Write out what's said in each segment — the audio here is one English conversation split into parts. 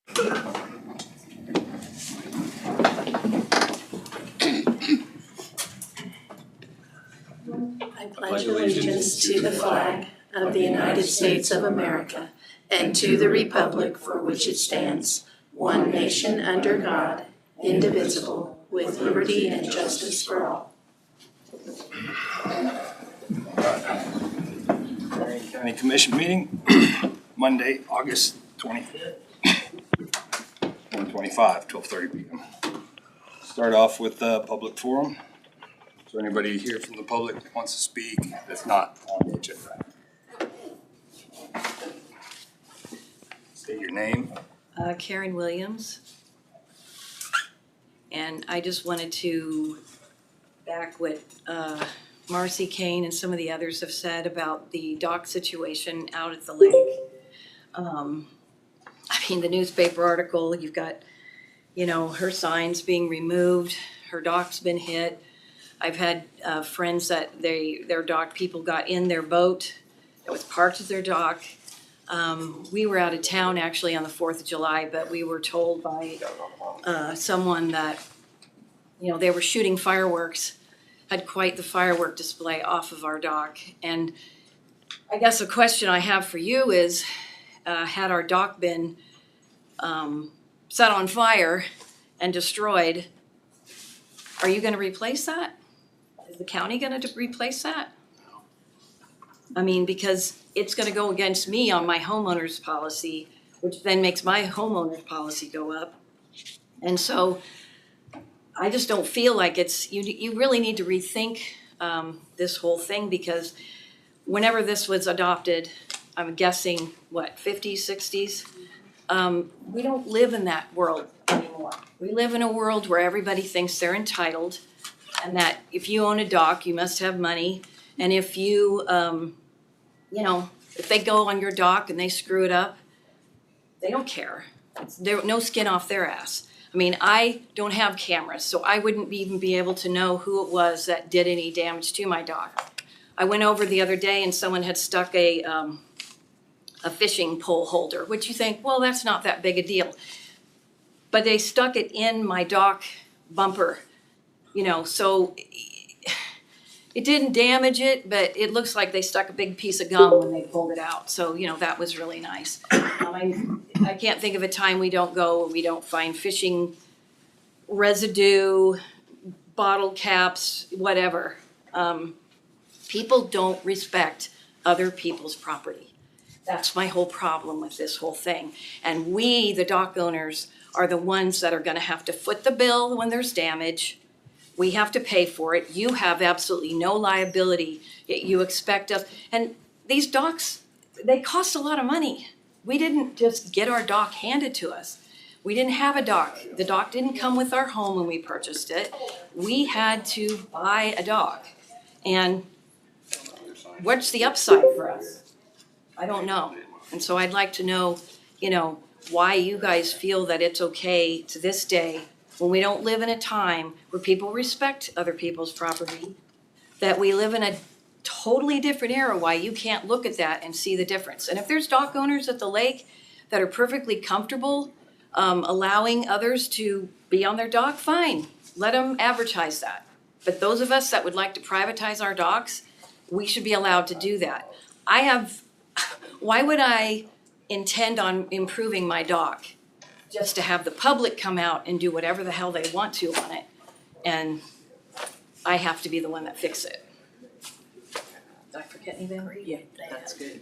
I pledge allegiance to the flag of the United States of America and to the republic for which it stands, one nation under God, indivisible, with liberty and justice for all. Marion County Commission meeting, Monday, August 25th, 2025, 12:30 p.m. Start off with the public forum. Is there anybody here from the public that wants to speak that's not on the agenda? State your name. Karen Williams. And I just wanted to back what Marcy Kane and some of the others have said about the dock situation out at the lake. I mean, the newspaper article, you've got, you know, her signs being removed, her dock's been hit. I've had friends that their dock people got in their boat that was parked at their dock. We were out of town actually on the 4th of July, but we were told by someone that, you know, they were shooting fireworks, had quite the firework display off of our dock. And I guess a question I have for you is, had our dock been set on fire and destroyed, are you gonna replace that? Is the county gonna replace that? I mean, because it's gonna go against me on my homeowner's policy, which then makes my homeowner's policy go up. And so I just don't feel like you really need to rethink this whole thing, because whenever this was adopted, I'm guessing, what, 50s, 60s? We don't live in that world anymore. We live in a world where everybody thinks they're entitled, and that if you own a dock, you must have money. And if you, you know, if they go on your dock and they screw it up, they don't care. There's no skin off their ass. I mean, I don't have cameras, so I wouldn't even be able to know who it was that did any damage to my dock. I went over the other day and someone had stuck a fishing pole holder, which you think, well, that's not that big a deal. But they stuck it in my dock bumper, you know, so it didn't damage it, but it looks like they stuck a big piece of gum when they pulled it out. So, you know, that was really nice. I can't think of a time we don't go where we don't find fishing residue, bottle caps, whatever. People don't respect other people's property. That's my whole problem with this whole thing. And we, the dock owners, are the ones that are gonna have to foot the bill when there's damage. We have to pay for it. You have absolutely no liability, yet you expect us. And these docks, they cost a lot of money. We didn't just get our dock handed to us. We didn't have a dock. The dock didn't come with our home when we purchased it. We had to buy a dock. And what's the upside for us? I don't know. And so I'd like to know, you know, why you guys feel that it's okay to this day, when we don't live in a time where people respect other people's property, that we live in a totally different era, why you can't look at that and see the difference. And if there's dock owners at the lake that are perfectly comfortable allowing others to be on their dock, fine, let them advertise that. But those of us that would like to privatize our docks, we should be allowed to do that. Why would I intend on improving my dock just to have the public come out and do whatever the hell they want to on it, and I have to be the one that fix it? Did I forget anything? Yeah, that's good.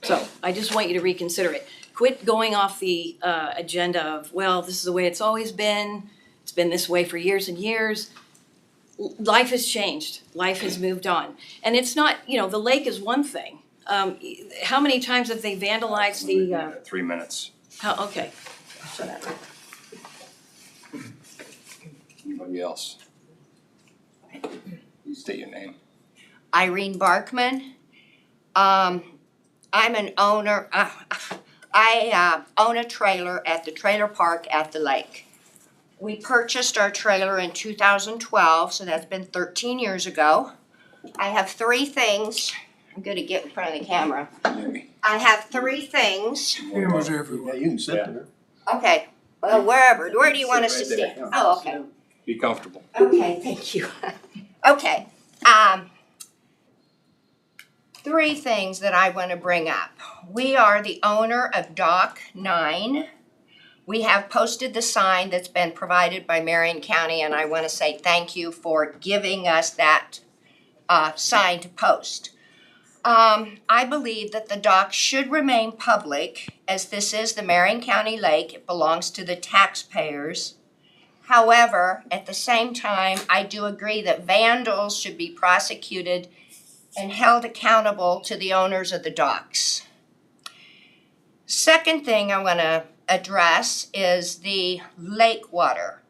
So I just want you to reconsider it. Quit going off the agenda of, well, this is the way it's always been. It's been this way for years and years. Life has changed. Life has moved on. And it's not, you know, the lake is one thing. How many times have they vandalized the 3 minutes. okay. Shut up. Anybody else? Please state your name. Irene Barkman. I'm an owner. I own a trailer at the trailer park at the lake. We purchased our trailer in 2012, so that's been 13 years ago. I have three things. I'm gonna get in front of the camera. Maybe. I have three things. Cameras everywhere. Yeah, you can sit there. Okay, well, wherever, where do you want us to Sit right stand? there. Oh, okay. Be comfortable. Okay, thank you. Okay, three things that I want to bring up. We are the owner of Dock 9. We have posted the sign that's been provided by Marion County, and I want to say thank you for giving us that sign to post. I believe that the dock should remain public, as this is the Marion County Lake. It belongs to the taxpayers. However, at the same time, I do agree that vandals should be prosecuted and held accountable to the owners of the docks. Second thing I want to address is the lake water.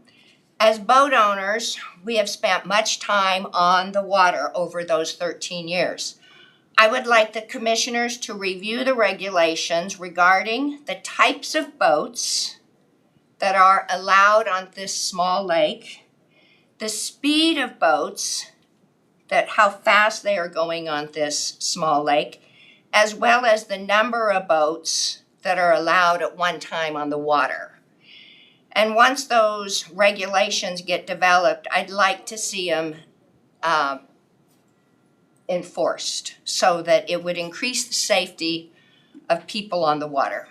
As boat owners, we have spent much time on the water over those 13 years. I would like the commissioners to review the regulations regarding the types of boats that are allowed on this small lake, the speed of boats, that how fast they are going on this small lake, as well as the number of boats that are allowed at one time on the water. And once those regulations get developed, I'd like to see them enforced so that it would increase the safety of people on the water.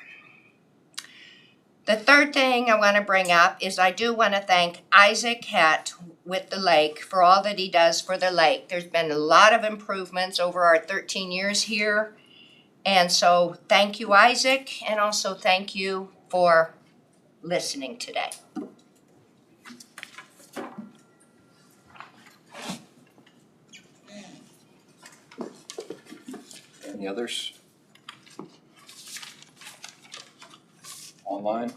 The third thing I want to bring up is I do want to thank Isaac Hett with the lake for all that he does for the lake. There's been a lot of improvements over our 13 years here. And so thank you, Isaac, and also thank you for listening today. Any others? Online?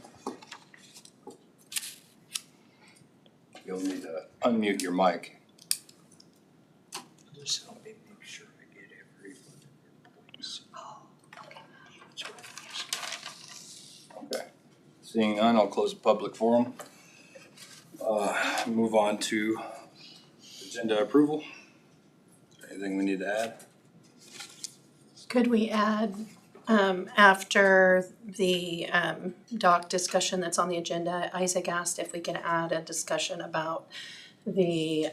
You'll need to unmute your mic. Just help me make sure I get every voice. Okay. Seeing none, I'll close the public forum. Move on to agenda approval. Is there anything we need to add? Could we add, after the dock discussion that's on the agenda, Isaac asked if we could add a discussion about the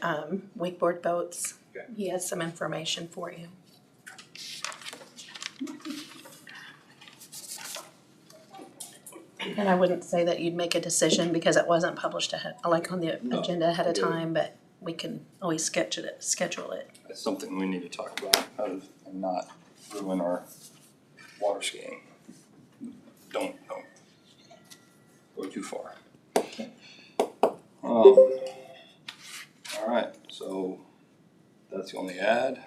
wakeboard boats. Okay. He has some information for you. And I wouldn't say that you'd make a decision because it wasn't published ahead, like on the No, agenda ahead of yeah. time, but we can always schedule it. That's something we need to talk about and not ruin our water skiing. Don't go too far. All right, so that's the only ad.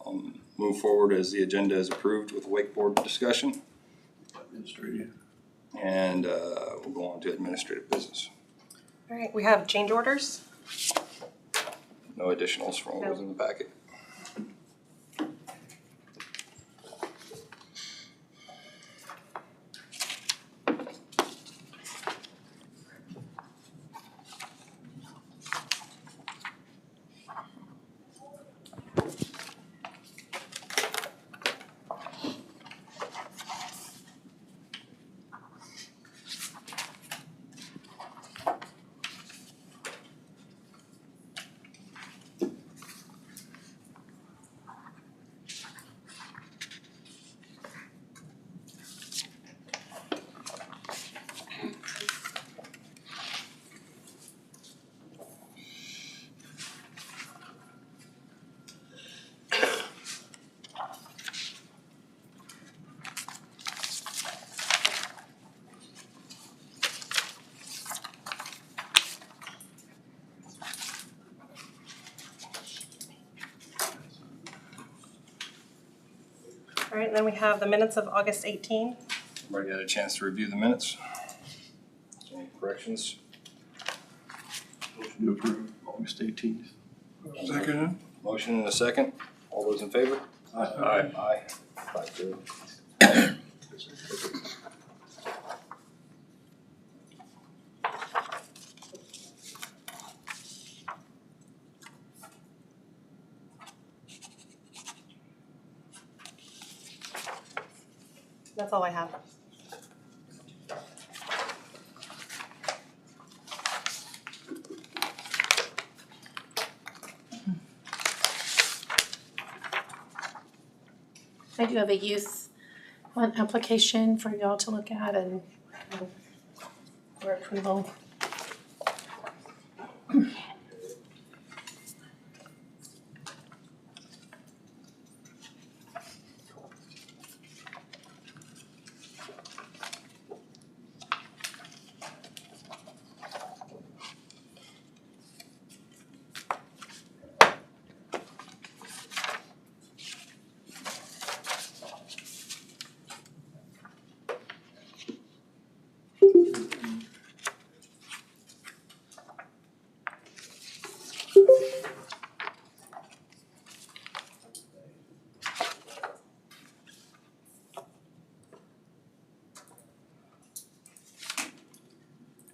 I'll move forward as the agenda is approved with wakeboard discussion. Administrative. And we'll go on to administrative business. All right, we have change orders. No additionals from what was in the packet. All right, and then we have the minutes of August 18. Everybody had a chance to review the minutes? Any corrections? Motion to approve August 18th. Second. Motion and a second. All those in favor? Aye. Aye. 5-0. That's all I have. I do have a youth one application for y'all to look at and for approval.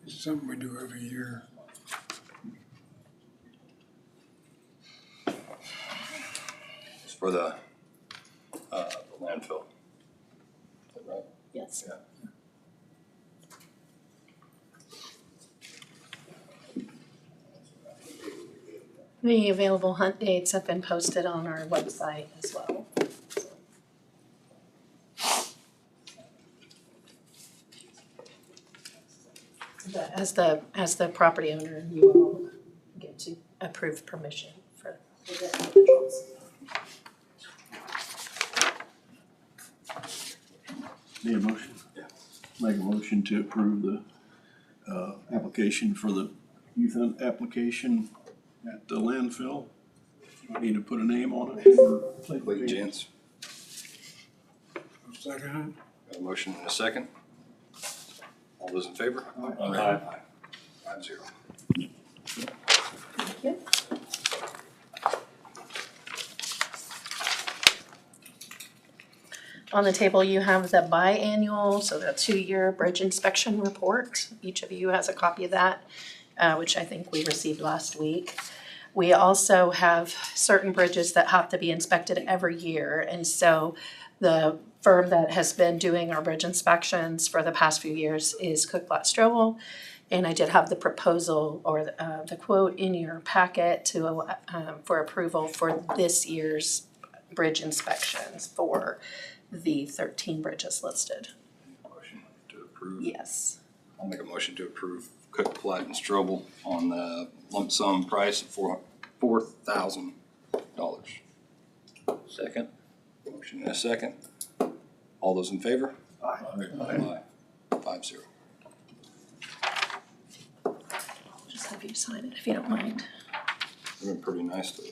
It's something we do every year. It's for the landfill. Is that right? Yes. Yeah. The available hunt dates have been posted on our website as well. But as the property owner, you will get to approve permission for the individuals. Need a motion? Yeah. Make a motion to approve the, application for the youth hunt application at the landfill. I need to put a name on it or take a Clayton chance. Gents, I'll second got a motion and a second. All those in favor? Aye. 5-0. Thank you. On the table, you have the biannual, so the 2-year bridge inspection report. Each of you has a copy of that, which I think we received last week. We also have certain bridges that have to be inspected every year, and so the firm that has been doing our bridge inspections for the past few years is Cook Blatt Strobel. And I did have the proposal or the quote in your packet to for approval for this year's bridge inspections for the 13 bridges listed. Motion to approve. Yes. I'll make a motion to approve Cook, Platt, and Strobel on the lump sum price of $4,000. Second. Motion and a second. All those in favor? Aye. 5-0. Just have you sign it if you don't mind. They've been pretty nice to us.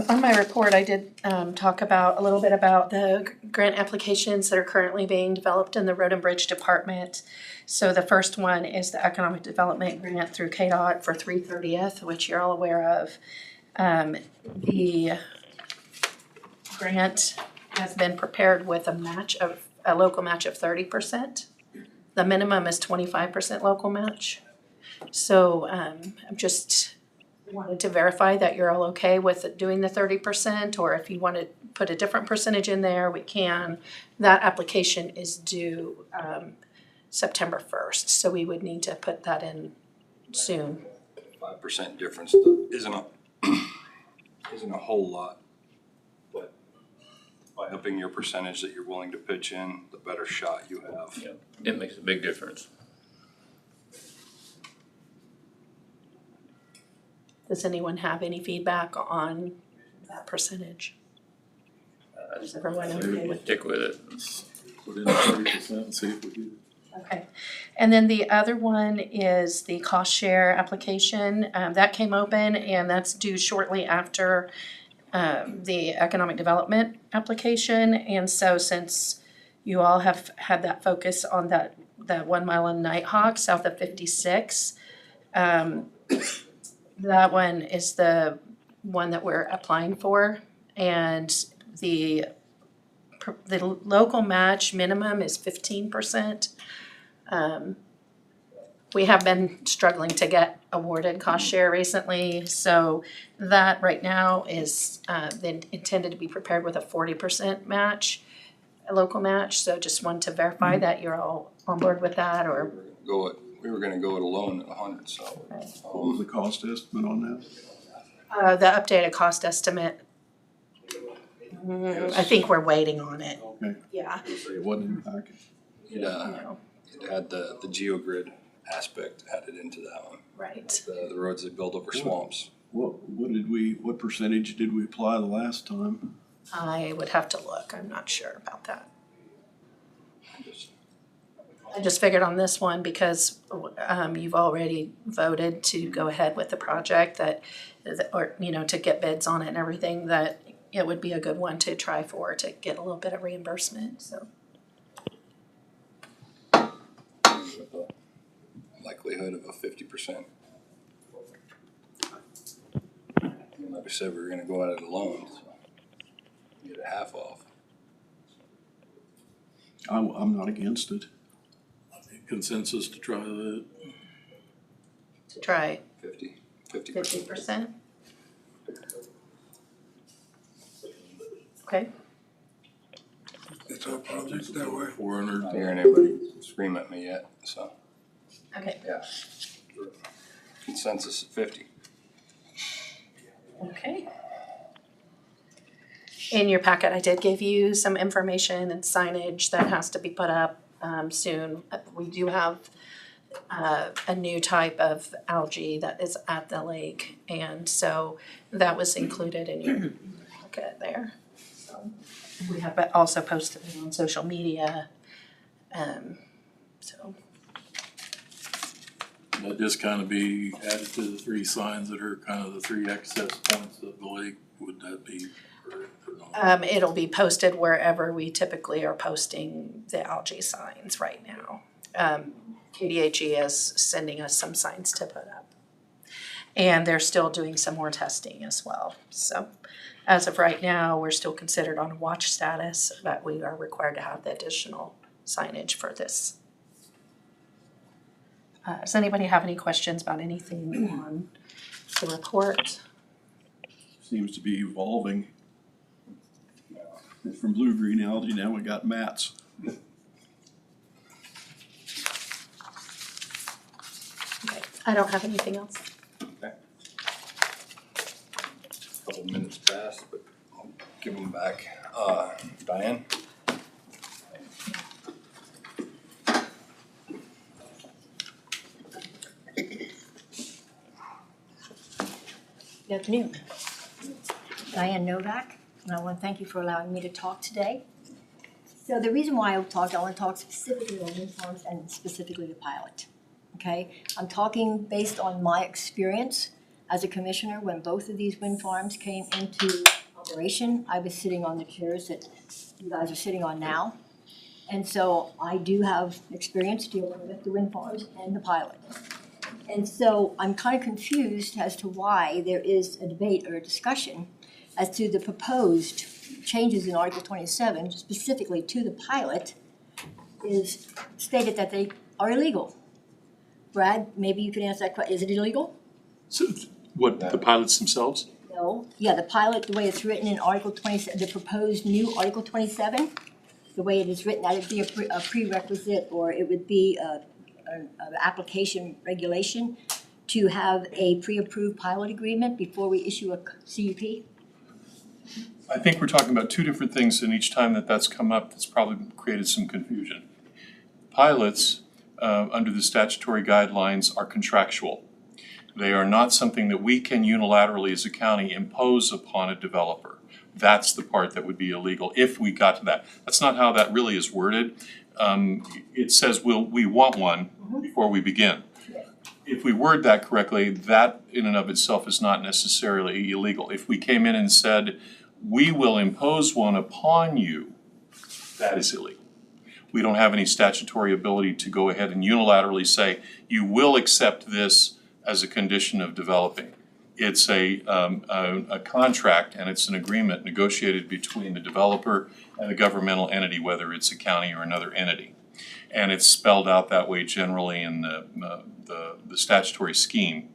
On my report, I did talk about a little bit about the grant applications that are currently being developed in the Road and Bridge Department. So the first one is the Economic Development Grant through KDOT for 330th, which you're all aware of. The grant has been prepared with a local match of 30%. The minimum is 25% local match. So I'm just wanted to verify that you're all okay with doing the 30%, or if you want to put a different percentage in there, we can. That application is due September 1st, so we would need to put that in soon. 5% difference isn't a whole lot, but by upping your percentage that you're willing to pitch in, the better shot you have. Yeah, it makes a big difference. Does anyone have any feedback on that percentage? Is everyone okay with? Stick with it. Put in 30% and see if we do. Okay, and then the other one is the cost share application. That came open and that's due shortly after the economic development application. And so since you all have had that focus on that 1 mile on Nighthawk south of 56, that one is the one that we're applying for. And the local match minimum is 15%. We have been struggling to get awarded cost share recently, so that right now is intended to be prepared with a 40% match, a local match. So just wanted to verify that you're all on board with that, or We were gonna go it alone at 100, so. What was the cost estimate on that? the updated cost estimate. I think we're waiting on it. Okay, Yeah. it wasn't in the package. It had the geogrid aspect added into that one, Right. the roads that build over swamps. What percentage did we apply the last time? I would have to look. I'm not sure about that. I just figured on this one because you've already voted to go ahead with the project or to get bids on it and everything, that it would be a good one to try for to get a little bit of reimbursement, so. With the likelihood of a 50%. Like I said, we were gonna go at it alone, so get a half off. I'm not against it. Consensus to try that. To try 50%. 50%. Okay, It's our project that way. 400. Not hearing anybody scream at me yet, so, okay, yeah. Consensus at 50. okay. In your packet, I did give you some information and signage that has to be put up soon. We do have a new type of algae that is at the lake, and so that was included in your packet there. So we have also posted it on social media. So That just kind of be added to the 3 signs that are kind of the 3 access points of the lake. Would that be correct or not? it'll be posted wherever we typically are posting the algae signs right now. KDHE is sending us some signs to put up. And they're still doing some more testing as well. So as of right now, we're still considered on watch status, but we are required to have the additional signage for this. Does anybody have any questions about anything on the report? Seems to be evolving. From blue-green algae, now we got mats. Okay, I don't have anything else. Okay. Couple minutes passed, but I'll give them back. Diane? Good afternoon. Diane Novak, and I want to thank you for allowing me to talk today. So the reason why I want to talk specifically on wind farms and specifically the pilot. Okay, I'm talking based on my experience as a commissioner when both of these wind farms came into operation. I was sitting on the chairs that you guys are sitting on now. And so I do have experience dealing with the wind farms and the pilot. And so I'm kind of confused as to why there is a debate or a discussion as to the proposed changes in Article 27, specifically to the pilot, is stated that they are illegal. Brad, maybe you could answer that question. Is it illegal? So what, the pilots themselves? No. Yeah, the pilot, the way it's written in Article 27, the proposed new Article 27, the way it is written, that it'd be a prerequisite, or it would be an application regulation to have a pre-approved pilot agreement before we issue a CUP? I think we're talking about 2 different things, and each time that that's come up, that's probably created some confusion. Pilots, under the statutory guidelines, are contractual. They are not something that we can unilaterally as a county impose upon a developer. That's the part that would be illegal if we got to that. That's not how that really is worded. It says we want one before we begin. If we word that correctly, that in and of itself is not necessarily illegal. If we came in and said, we will impose one upon you, that is illegal. We don't have any statutory ability to go ahead and unilaterally say, you will accept this as a condition of developing. It's a contract, and it's an agreement negotiated between the developer and a governmental entity, whether it's a county or another entity. And it's spelled out that way generally in the statutory scheme,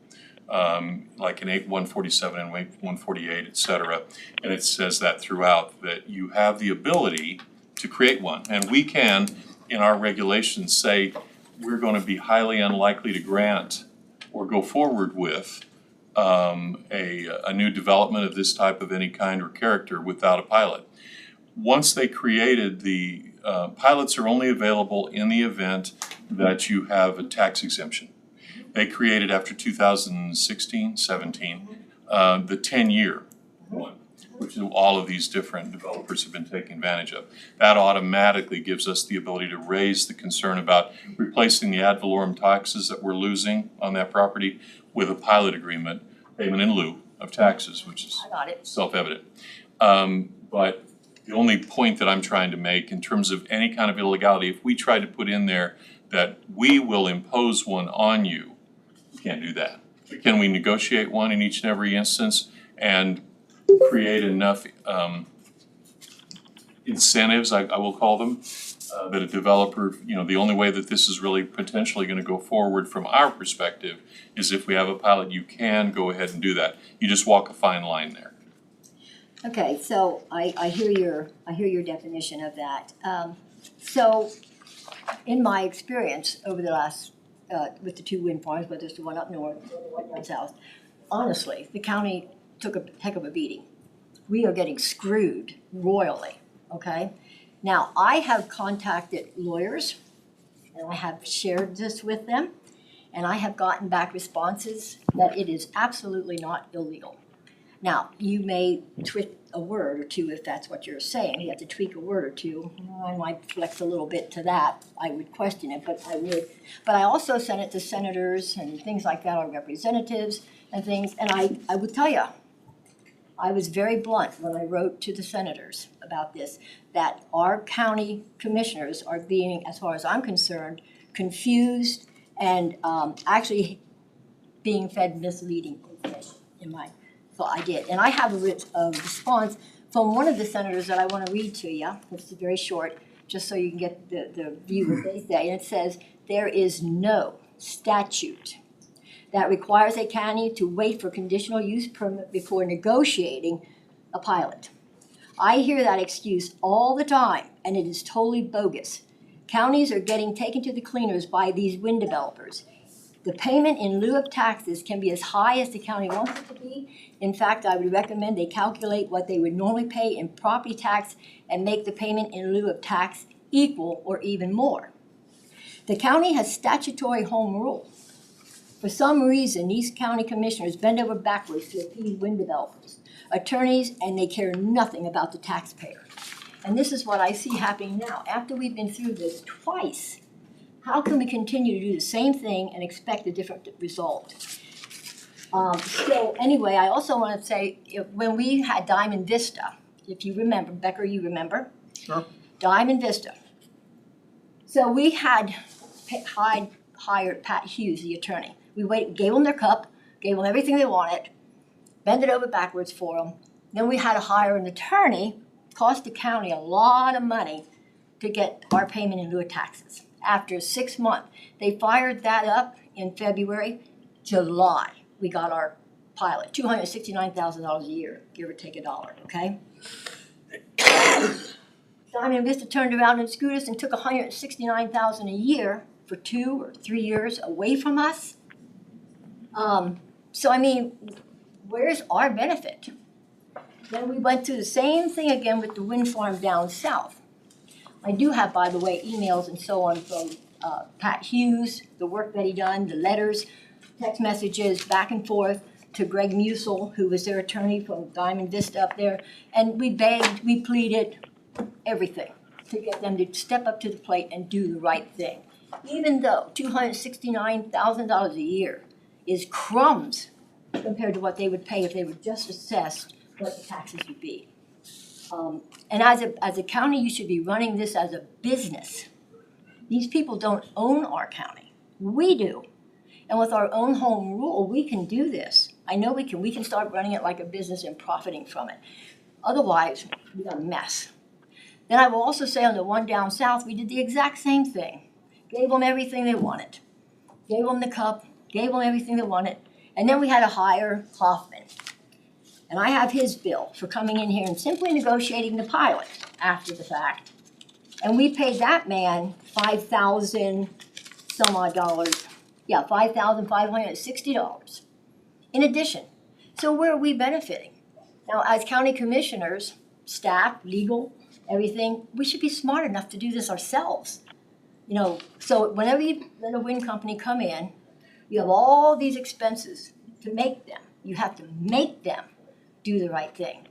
like in 147 and 148, et cetera. And it says that throughout, that you have the ability to create one. And we can, in our regulations, say we're gonna be highly unlikely to grant or go forward with a new development of this type of any kind or character without a pilot. Once they created the pilots are only available in the event that you have a tax exemption. They created after 2016, 17, the 10-year one, which all of these different developers have been taking advantage of. That automatically gives us the ability to raise the concern about replacing the ad valorem taxes that we're losing on that property with a pilot agreement, payment in lieu of taxes, which is I got it. self-evident. But the only point that I'm trying to make in terms of any kind of illegality, if we try to put in there that we will impose one on you, we can't do that. But can we negotiate one in each and every instance and create enough incentives, I will call them, that a developer, the only way that this is really potentially gonna go forward from our perspective is if we have a pilot, you can go ahead and do that. You just walk a fine line there. Okay, so I hear your definition of that. So in my experience over the last, with the two wind farms, whether it's the one up north or the one down south, honestly, the county took a heck of a beating. We are getting screwed royally, okay? Now, I have contacted lawyers and I have shared this with them, and I have gotten back responses that it is absolutely not illegal. Now, you may tweak a word or two if that's what you're saying. You have to tweak a word or two. I might flex a little bit to that. I would question it, but I would. But I also sent it to senators and things like that, or representatives and things. And I would tell you, I was very blunt when I wrote to the senators about this, that our county commissioners are being, as far as I'm concerned, confused and actually being fed misleading information in my. So I did, and I have a response from one of the senators that I want to read to you. It's very short, just so you can get the view of what they say. And it says, there is no statute that requires a county to wait for conditional use permit before negotiating a pilot. I hear that excuse all the time, and it is totally bogus. Counties are getting taken to the cleaners by these wind developers. The payment in lieu of taxes can be as high as the county wants it to be. In fact, I would recommend they calculate what they would normally pay in property tax and make the payment in lieu of tax equal or even more. The county has statutory home rule. For some reason, these county commissioners bend over backwards to appease wind developers, attorneys, and they care nothing about the taxpayer. And this is what I see happening now. After we've been through this twice, how can we continue to do the same thing and expect a different result? So anyway, I also want to say, when we had Diamond Vista, if you remember, Becker, you remember? Sure. Diamond Vista. So we had hired Pat Hughes, the attorney. We gave them their cup, gave them everything they wanted, bent it over backwards for them. Then we had to hire an attorney, cost the county a lot of money to get our payment in lieu of taxes. After 6 months, they fired that up in February. July, we got our pilot, $269,000 a year, give or take $1, okay? Diamond Vista turned around and screwed us and took $169,000 a year for 2 or 3 years away from us. So I mean, where's our benefit? Then we went through the same thing again with the wind farm down south. I do have, by the way, emails and so on from Pat Hughes, the work that he done, the letters, text messages back and forth to Greg Musil, who was their attorney from Diamond Vista up there. And we begged, we pleaded, everything to get them to step up to the plate and do the right thing. Even though $269,000 a year is crumbs compared to what they would pay if they were just assessed what the taxes would be. And as a county, you should be running this as a business. These people don't own our county. We do. And with our own home rule, we can do this. I know we can start running it like a business and profiting from it. Otherwise, we got a mess. Then I will also say on the one down south, we did the exact same thing. Gave them everything they wanted. Gave them the cup, gave them everything they wanted. And then we had to hire Hoffman. And I have his bill for coming in here and simply negotiating the pilot after the fact. And we paid that man $5,000 some odd dollars. Yeah, $5,560 in addition. So where are we benefiting? Now, as county commissioners, staff, legal, everything, we should be smart enough to do this ourselves. You know, so whenever you let a wind company come in, you have all these expenses to make them. You have to make them do the right thing.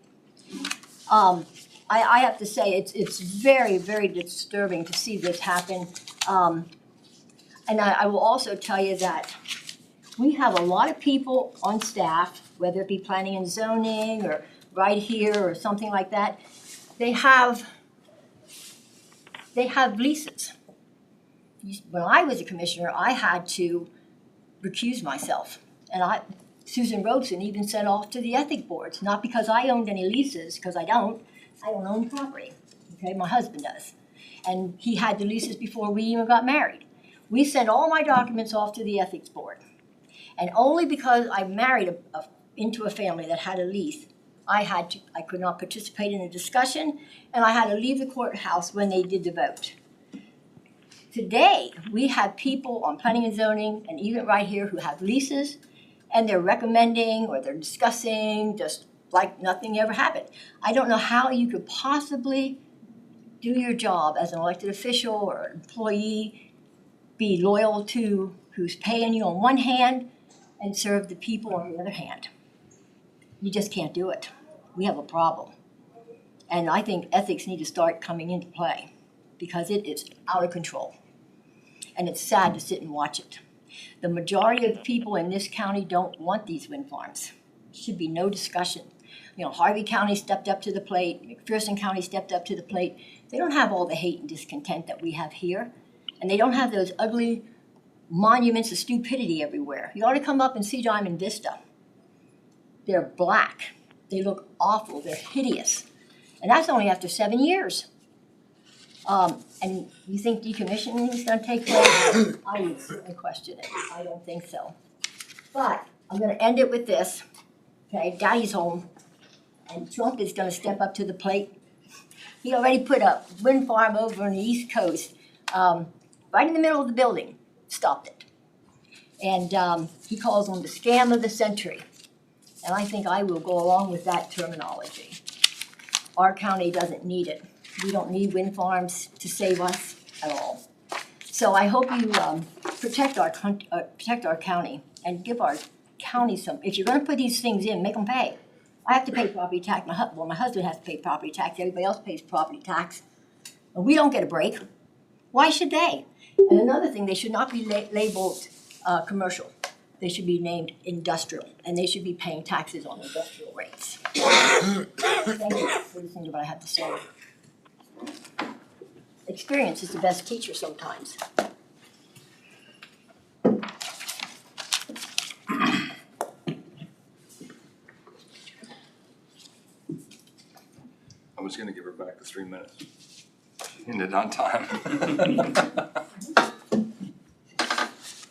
I have to say, it's very, very disturbing to see this happen. And I will also tell you that we have a lot of people on staff, whether it be planning and zoning or right here or something like that, they have leases. When I was a commissioner, I had to recuse myself. And Susan Robeson even sent off to the ethic boards, not because I owned any leases, because I don't own property, okay, my husband does. And he had the leases before we even got married. We sent all my documents off to the ethics board. And only because I married into a family that had a lease, I could not participate in a discussion, and I had to leave the courthouse when they did the vote. Today, we have people on planning and zoning, and even right here, who have leases, and they're recommending or they're discussing just like nothing ever happened. I don't know how you could possibly do your job as an elected official or an employee, be loyal to who's paying you on one hand and serve the people on the other hand. You just can't do it. We have a problem. And I think ethics need to start coming into play because it is out of control. And it's sad to sit and watch it. The majority of people in this county don't want these wind farms. There should be no discussion. You know, Harvey County stepped up to the plate, McPherson County stepped up to the plate. They don't have all the hate and discontent that we have here. And they don't have those ugly monuments of stupidity everywhere. You ought to come up and see Diamond Vista. They're black. They look awful. They're hideous. And that's only after 7 years. And you think decommissioning is going to take place? I would certainly question it. I don't think so. But I'm going to end it with this. Okay, Daddy's home. And Trump is going to step up to the plate. He already put a wind farm over on the East Coast, right in the middle of the building. Stopped it. And he calls them the scam of the century. And I think I will go along with that terminology. Our county doesn't need it. We don't need wind farms to save us at all. So I hope you protect our county and give our county some. If you're going to put these things in, make them pay. I have to pay property tax. My husband has to pay property tax. Everybody else pays property tax. And we don't get a break. Why should they? And another thing, they should not be labeled commercial. They should be named industrial, and they should be paying taxes on industrial rates. Thank you for listening to what I have to say. Experience is the best teacher sometimes. I was gonna give her back the 3 minutes. She ended on time.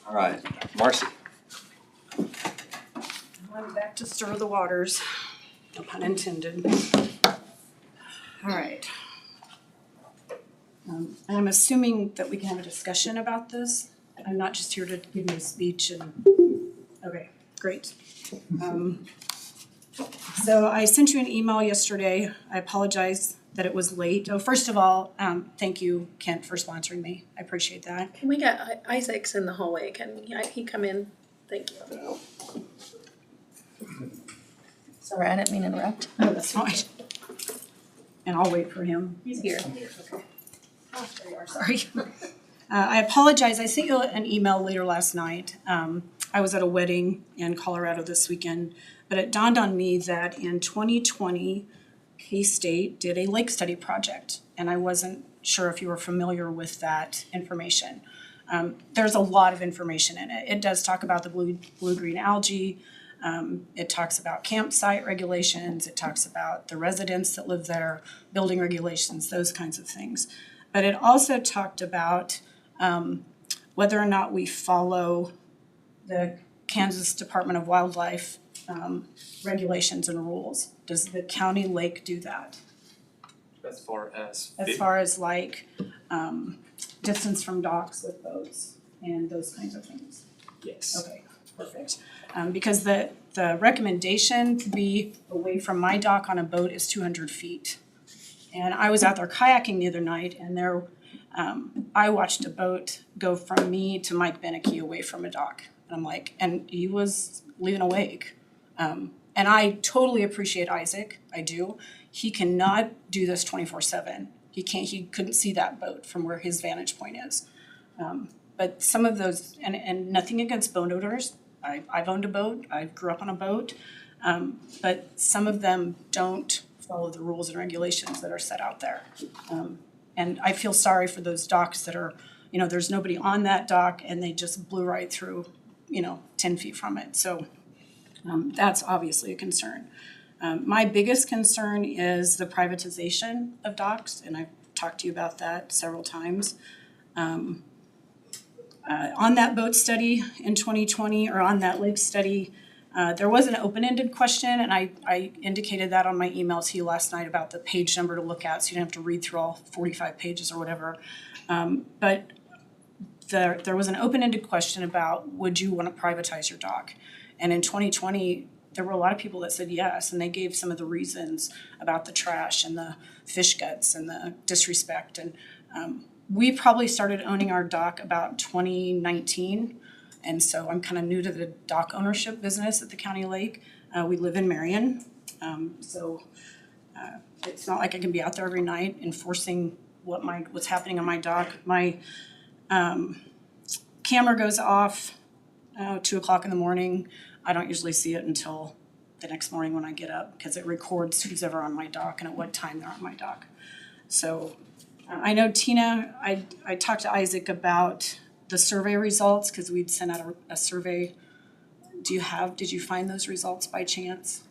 All right, Marcy. I'm back to stir the waters, no pun intended. All right. I'm assuming that we can have a discussion about this. I'm not just here to give you a speech and, okay, great. So I sent you an email yesterday. I apologize that it was late. Oh, first of all, thank you, Kent, for sponsoring me. I appreciate that. Can we get Isaac's in the hallway? Can he come in? Thank you. Sorry, I didn't mean to interrupt. No, that's fine. And I'll wait for him. He's here. Okay. Oh, there you are, sorry. I apologize. I sent you an email later last night. I was at a wedding in Colorado this weekend, but it dawned on me that in 2020, K-State did a lake study project, and I wasn't sure if you were familiar with that information. There's a lot of information in it. It does talk about the blue-green algae. It talks about campsite regulations. It talks about the residents that live there, building regulations, those kinds of things. But it also talked about whether or not we follow the Kansas Department of Wildlife regulations and rules. Does the county lake do that? As far as. As far as like distance from docks with boats and those kinds of things? Yes. Okay, perfect. Because the recommendation to be away from my dock on a boat is 200 feet. And I was out there kayaking the other night and there, I watched a boat go from me to Mike Beneke away from a dock. And I'm like, and he was leaving a wake. And I totally appreciate Isaac, I do. He cannot do this 24/7. He couldn't see that boat from where his vantage point is. But some of those, and nothing against boat owners, I've owned a boat, I grew up on a boat, but some of them don't follow the rules and regulations that are set out there. And I feel sorry for those docks that are, you know, there's nobody on that dock and they just blew right through, 10 feet from it. So that's obviously a concern. My biggest concern is the privatization of docks, and I've talked to you about that several times. On that boat study in 2020, or on that lake study, there was an open-ended question, and I indicated that on my email to you last night about the page number to look at, so you don't have to read through all 45 pages or whatever. But there was an open-ended question about, would you want to privatize your dock? And in 2020, there were a lot of people that said yes, and they gave some of the reasons about the trash and the fish guts and the disrespect. And we probably started owning our dock about 2019, and so I'm kind of new to the dock ownership business at the county lake. We live in Marion, so it's not like I can be out there every night enforcing what's happening on my dock. My camera goes off 2 o'clock in the morning. I don't usually see it until the next morning when I get up, because it records who's ever on my dock and at what time they're on my dock. So I know Tina, I talked to Isaac about the survey results, because we'd sent out a survey. Did you find those results by chance?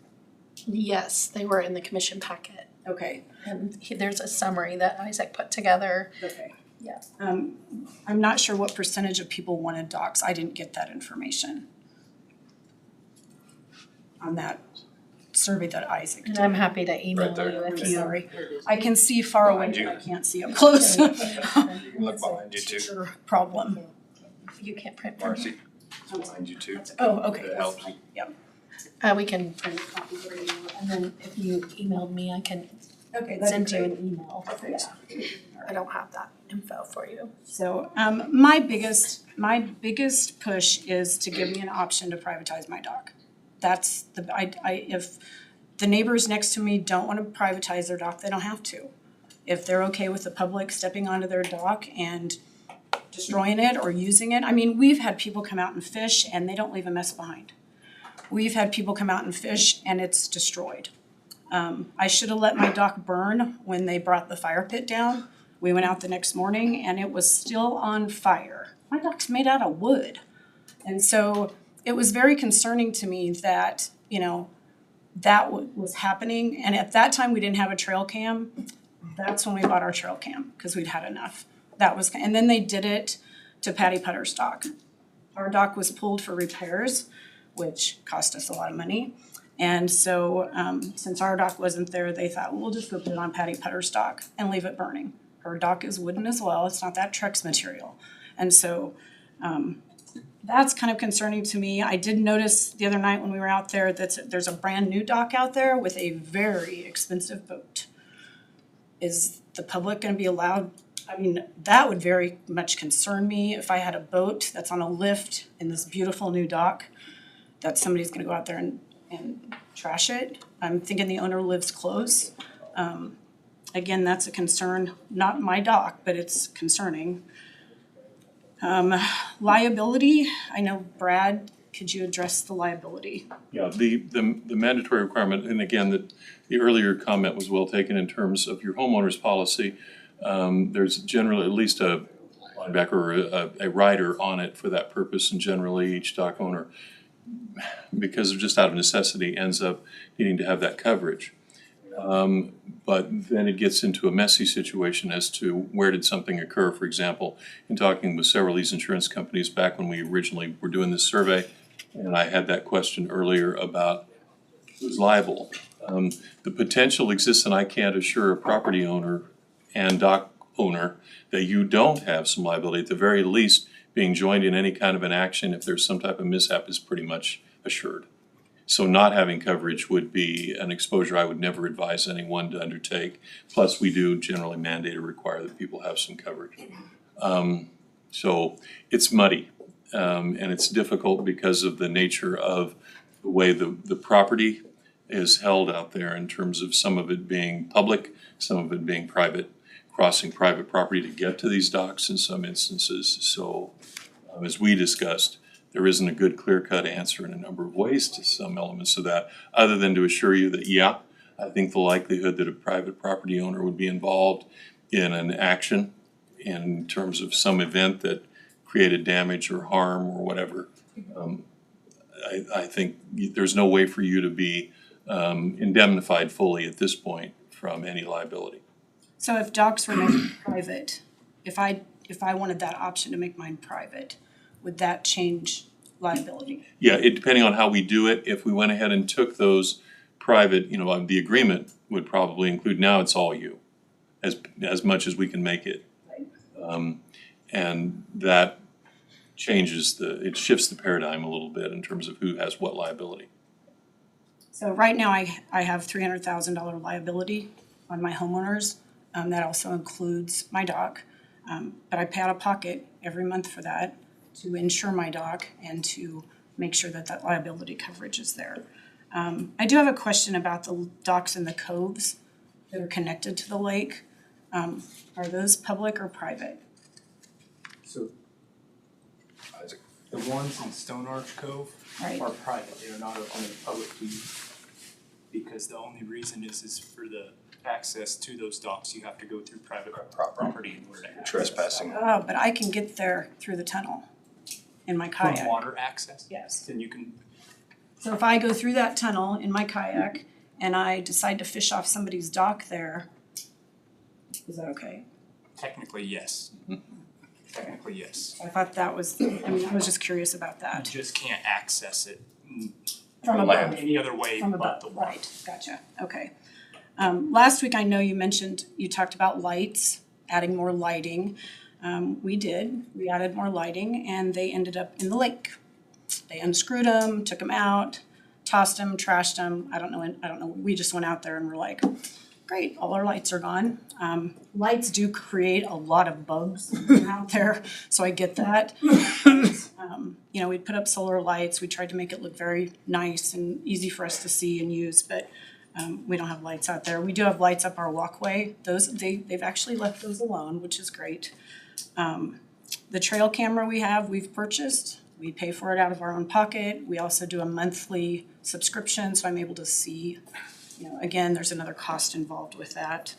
Yes, they were in the commission packet. Okay. And there's a summary that Isaac put together. Okay. Yeah. I'm not sure what percentage of people wanted docks. I didn't get that information on that survey that Isaac did. And I'm happy to email Right there. you if I'm you. sorry. I can see far away, Behind you. but I can't see up close. You can look behind you too. Teacher problem. You can't print from here. Marcy, behind you too. Oh, okay. That helps. We can print copies for you, and then if you emailed me, I can Okay, that'd send be you great. an email. Perfect. Yeah. I don't have that info for you. So, my biggest push is to give me an option to privatize my dock. That's if the neighbors next to me don't want to privatize their dock, they don't have to. If they're okay with the public stepping onto their dock and destroying it or using it. I mean, we've had people come out and fish and they don't leave a mess behind. We've had people come out and fish and it's destroyed. I should have let my dock burn when they brought the fire pit down. We went out the next morning and it was still on fire. My dock's made out of wood. And so it was very concerning to me that, that was happening. And at that time, we didn't have a trail cam. That's when we bought our trail cam, because we'd had enough. And then they did it to Patty Putter's dock. Our dock was pulled for repairs, which cost us a lot of money. And so since our dock wasn't there, they thought, well, we'll just go put it on Patty Putter's dock and leave it burning. Her dock is wooden as well. It's not that Trex material. And so that's kind of concerning to me. I did notice the other night when we were out there that there's a brand new dock out there with a very expensive boat. Is the public going to be allowed? I mean, that would very much concern me if I had a boat that's on a lift in this beautiful new dock, that somebody's going to go out there and trash it. I'm thinking the owner lives close. Again, that's a concern, not my dock, but it's concerning. Liability, I know Brad, could you address the liability? Yeah, the mandatory requirement, and again, the earlier comment was well taken in terms of your homeowner's policy. There's generally at least a linebacker or a rider on it for that purpose, and generally each dock owner, because of just out of necessity, ends up needing to have that coverage. But then it gets into a messy situation as to where did something occur. For example, in talking with several of these insurance companies back when we originally were doing this survey, and I had that question earlier about who's liable. The potential exists, and I can't assure a property owner and dock owner that you don't have some liability. At the very least, being joined in any kind of an action if there's some type of mishap is pretty much assured. So not having coverage would be an exposure I would never advise anyone to undertake. Plus, we do generally mandate or require that people have some coverage. So it's muddy, and it's difficult because of the nature of the way the property is held out there in terms of some of it being public, some of it being private, crossing private property to get to these docks in some instances. So as we discussed, there isn't a good clear-cut answer in a number of ways to some elements of that, other than to assure you that, yeah, I think the likelihood that a private property owner would be involved in an action in terms of some event that created damage or harm or whatever, I think there's no way for you to be indemnified fully at this point from any liability. So if docks were made private, if I wanted that option to make mine private, would that change liability? Yeah, depending on how we do it, if we went ahead and took those private, the agreement would probably include, now it's all you, as much as we can make it. And that changes it shifts the paradigm a little bit in terms of who has what liability. So right now I have $300,000 liability on my homeowners. That also includes my dock. But I pay out of pocket every month for that to insure my dock and to make sure that that liability coverage is there. I do have a question about the docks in the coves that are connected to the lake. Are those public or private? So the ones in Stone Arch Cove Right. are private, they are not open to the public to use. Because the only reason is for the access to those docks, you have to go through private property in order to access. Trespassing. Oh, but I can get there through the tunnel in my kayak. From water access, Yes. then you can, So if I go through that tunnel in my kayak and I decide to fish off somebody's dock there, is that okay? technically, yes. Technically, yes. I thought that was, I was just curious about You that. just can't access it From land above. any other way From but above, the water. right, gotcha, okay. Last week I know you talked about lights, adding more lighting. We added more lighting and they ended up in the lake. They unscrewed them, took them out, tossed them, trashed them, I don't know, we just went out there and were like, great, all our lights are gone. Lights do create a lot of bugs out there, so I get that. We'd put up solar lights, we tried to make it look very nice and easy for us to see and use, but we don't have lights out there. We do have lights up our walkway. They've actually left those alone, which is great. The trail camera we've purchased. We pay for it out of our own pocket. We also do a monthly subscription, so I'm able to see, again, there's another cost involved with that.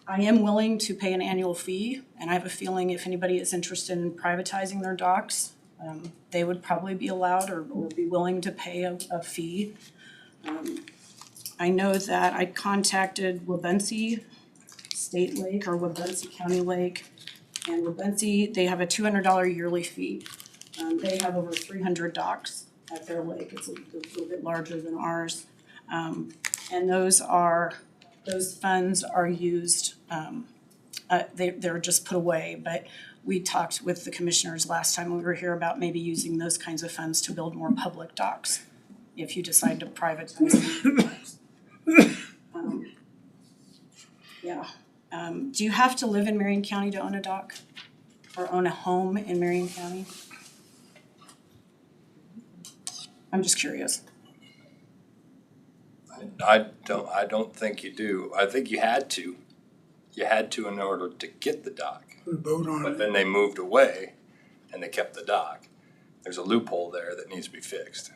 I am willing to pay an annual fee, and I have a feeling if anybody is interested in privatizing their docks, they would probably be allowed or be willing to pay a fee. I know that I contacted Wabunsee State Lake or Wabunsee County Lake, and Wabunsee, they have a $200 yearly fee. They have over 300 docks at their lake. It's a little bit larger than ours. And those funds are used, they're just put away, but we talked with the commissioners last time we were here about maybe using those kinds of funds to build more public docks, if you decide to privatize them. Do you have to live in Marion County to own a dock? Or own a home in Marion County? I'm just curious. I don't think you do. I think you had to. You had to in order to get the dock. Put a boat on But it. then they moved away and they kept the dock. There's a loophole there that needs to be fixed.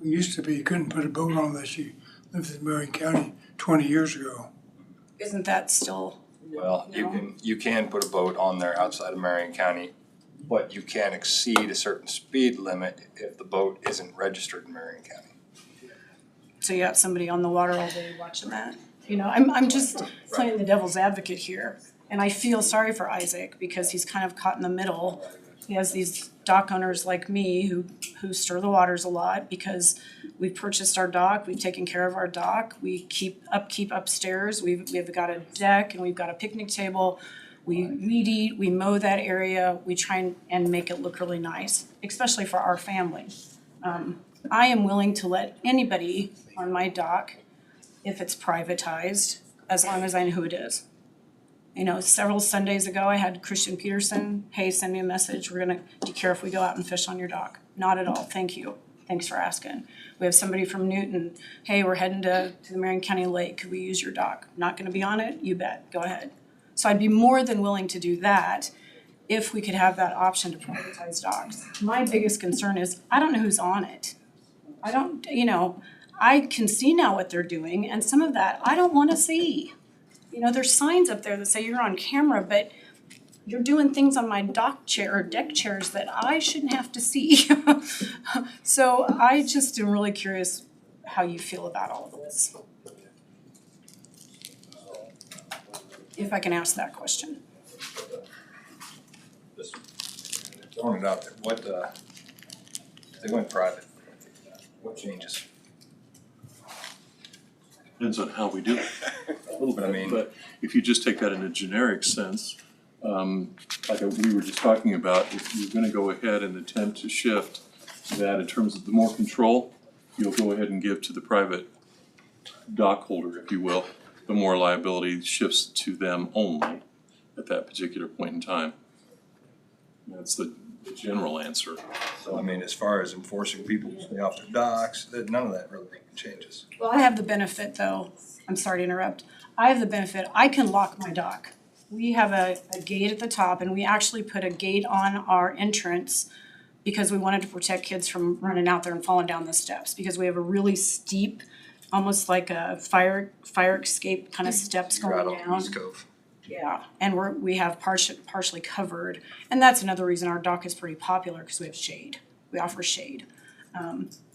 It used to be you couldn't put a boat on unless you lived in Marion County 20 years ago. Isn't that still Well, you can put a boat on there outside of Marion County, but you can't exceed a certain speed limit if the boat isn't registered in Marion County. So you got somebody on the water all day watching that? You know, I'm just playing the devil's advocate here. And I feel sorry for Isaac because he's kind of caught in the middle. He has these dock owners like me who stir the waters a lot because we've purchased our dock, we've taken care of our dock, we keep upkeep upstairs, we've got a deck and we've got a picnic table. We weed eat, we mow that area, we try and make it look really nice, especially for our family. I am willing to let anybody on my dock, if it's privatized, as long as I know who it is. You know, several Sundays ago, I had Christian Peterson, hey, send me a message, do you care if we go out and fish on your dock? Not at all, thank you, thanks for asking. We have somebody from Newton, hey, we're heading to the Marion County Lake, could we use your dock? Not gonna be on it? You bet, go ahead. So I'd be more than willing to do that if we could have that option to privatize docks. My biggest concern is, I don't know who's on it. I can see now what they're doing, and some of that I don't wanna see. You know, there's signs up there that say you're on camera, but you're doing things on my dock chair or deck chairs that I shouldn't have to see. So I just am really curious how you feel about all of this. If I can ask that question. Just throwing it out there, if they went private, what changes? Depends on how we do it. A little bit, I mean. But if you just take that in a generic sense, like we were just talking about, if you're gonna go ahead and attempt to shift that in terms of the more control, you'll go ahead and give to the private dock holder, if you will. The more liability shifts to them only at that particular point in time. That's the general answer. So I mean, as far as enforcing people to stay off their docks, none of that really changes. Well, I have the benefit though, I'm sorry to interrupt, I have the benefit, I can lock my dock. We have a gate at the top and we actually put a gate on our entrance because we wanted to protect kids from running out there and falling down the steps, because we have a really steep, almost like a fire escape kind of steps You're out going on down. East Cove. Yeah, and we have partially covered, and that's another reason our dock is pretty popular, because we have shade, we offer shade.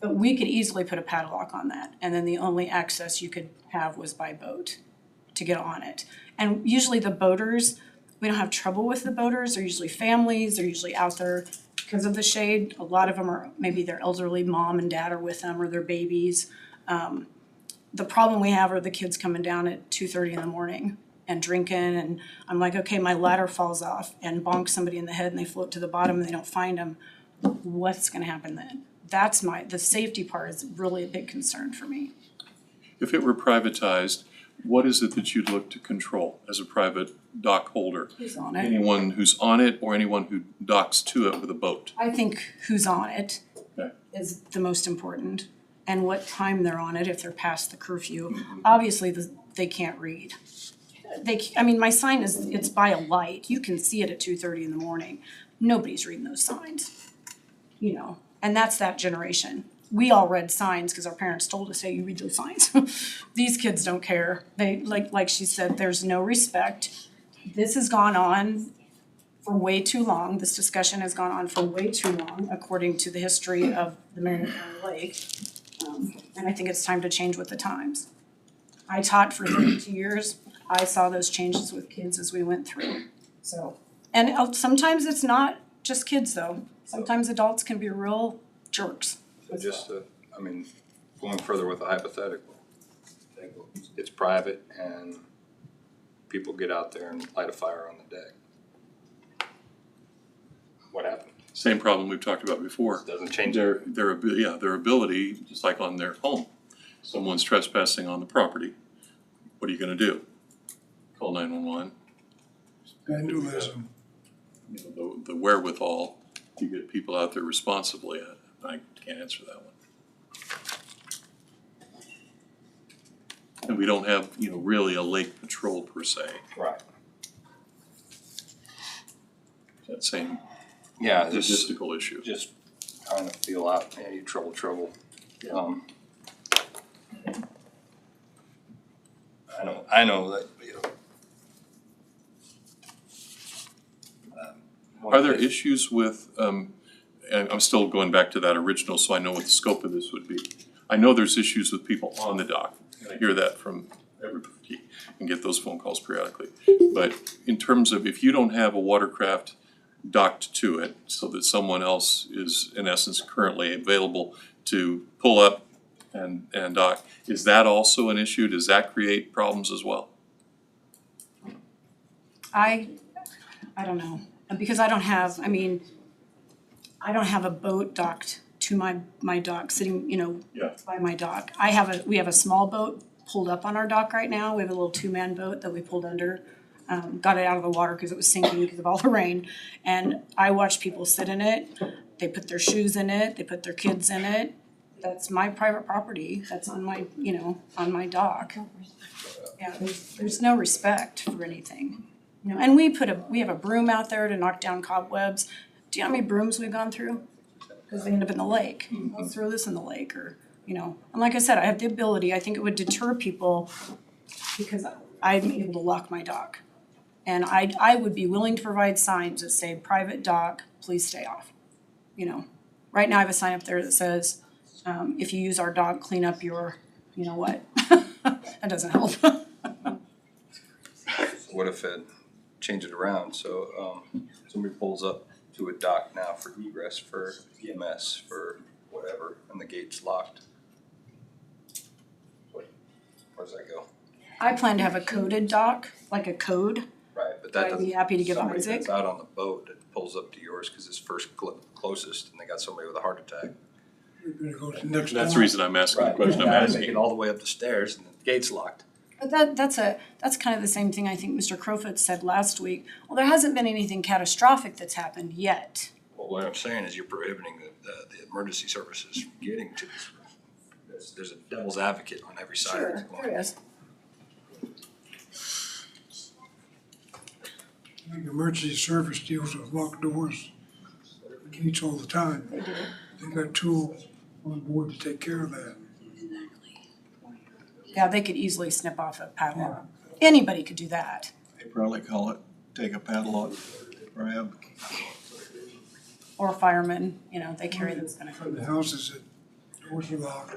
But we could easily put a padlock on that, and then the only access you could have was by boat to get on it. And usually the boaters, we don't have trouble with the boaters, they're usually families, they're usually out there because of the shade. A lot of them are, maybe their elderly mom and dad are with them, or their babies. The problem we have are the kids coming down at 2:30 in the morning and drinking, and I'm like, okay, my ladder falls off and bonks somebody in the head and they float to the bottom and they don't find them. What's gonna happen then? That's the safety part is really a big concern for me. If it were privatized, what is it that you'd look to control as a private dock holder? Who's on it? Anyone who's on it or anyone who docks to it with a boat? I think who's on it Okay. is the most important, and what time they're on it, if they're past the curfew. Obviously, they can't read. My sign it's by a light, you can see it at 2:30 in the morning. Nobody's reading those signs, and that's that generation. We all read signs because our parents told us, hey, you read those signs. These kids don't care. They, like she said, there's no respect. This has gone on for way too long. This discussion has gone on for way too long, according to the history of the Marion County Lake. And I think it's time to change with the times. I taught for 32 years. I saw those changes with kids as we went through. And sometimes it's not just kids though. Sometimes adults can be real jerks. So just, going further with the hypothetical, it's private and people get out there and light a fire on the deck. What happened? Same problem we've talked about before. Doesn't change. Their ability, just like on their home. Someone's trespassing on the property. What are you gonna do? Call 911. And do listen. The wherewithal to get people out there responsibly, I can't answer that one. And we don't have, really a lake patrol per se. Right. That same Yeah, logistical issue. just trying to feel out, you trouble. I know that, Are there issues with, and I'm still going back to that original, so I know what the scope of this would be. I know there's issues with people on the dock, and I hear that from everybody and get those phone calls periodically. But in terms of if you don't have a watercraft docked to it, so that someone else is in essence currently available to pull up and dock, is that also an issue? Does that create problems as well? I don't know, because I don't have, I mean, I don't have a boat docked to my dock, sitting, Yeah. by my dock. We have a small boat pulled up on our dock right now. We have a little two-man boat that we pulled under, got it out of the water because it was sinking because of all the rain. And I watch people sit in it, they put their shoes in it, they put their kids in it. That's my private property, that's on my, on my dock. Yeah, there's no respect for anything. And we have a broom out there to knock down cobwebs. Do you know how many brooms we've gone through? Because they end up in the lake. Let's throw this in the lake, or, And like I said, I have the ability, I think it would deter people because I'm able to lock my dock. And I would be willing to provide signs that say, private dock, please stay off. Right now I have a sign up there that says, if you use our dock, clean up your, what? That doesn't help. What if it change it around, so somebody pulls up to a dock now for egress, for EMS, for whatever, and the gate's locked? Where does that go? I plan to have a coded dock, like a code. Right, but that I'd doesn't. be happy to give Somebody Isaac. that's out on the boat that pulls up to yours because it's first closest, and they got somebody with a heart attack. You're gonna go to the next That's the one. reason I'm asking the question I'm Make asking. it all the way up the stairs and the gate's locked. But that's kind of the same thing I think Mr. Crowfoot said last week. Well, there hasn't been anything catastrophic that's happened yet. Well, what I'm saying is you're prohibiting the emergency services from getting to this. There's a devil's advocate on every side of this Sure, coin. there is. I think emergency service deals with locked doors, gates all the time. They do. They got tools on board to take care of that. Yeah, they could easily snip off a padlock. Anybody could do that. They probably call it, take a padlock, grab. Or firemen, they carry those kind of For the things. houses that doors are locked.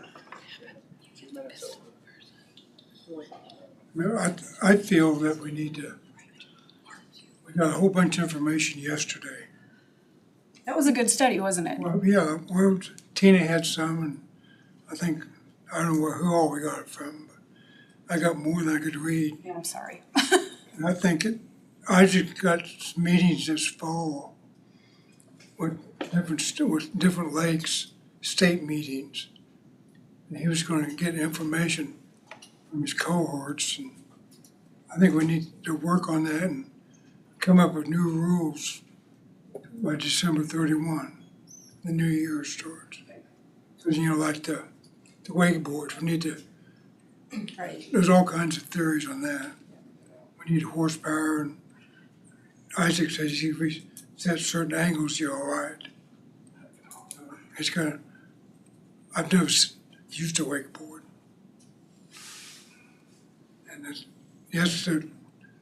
I feel that we got a whole bunch of information yesterday. That was a good study, wasn't it? Well, yeah, well, Tina had some, and I think, I don't know who all we got it from, but I got more than I could read. Yeah, I'm sorry. And I think Isaac got some meetings this fall with different lakes, state meetings. And he was gonna get information from his cohorts, and I think we need to work on that and come up with new rules by December 31, the new year starts. Because, like the wakeboards, we need to, Right. there's all kinds of theories on that. We need horsepower, and Isaac says if we set certain angles, you're all right. It's gonna, I've never used a wakeboard. And yes, it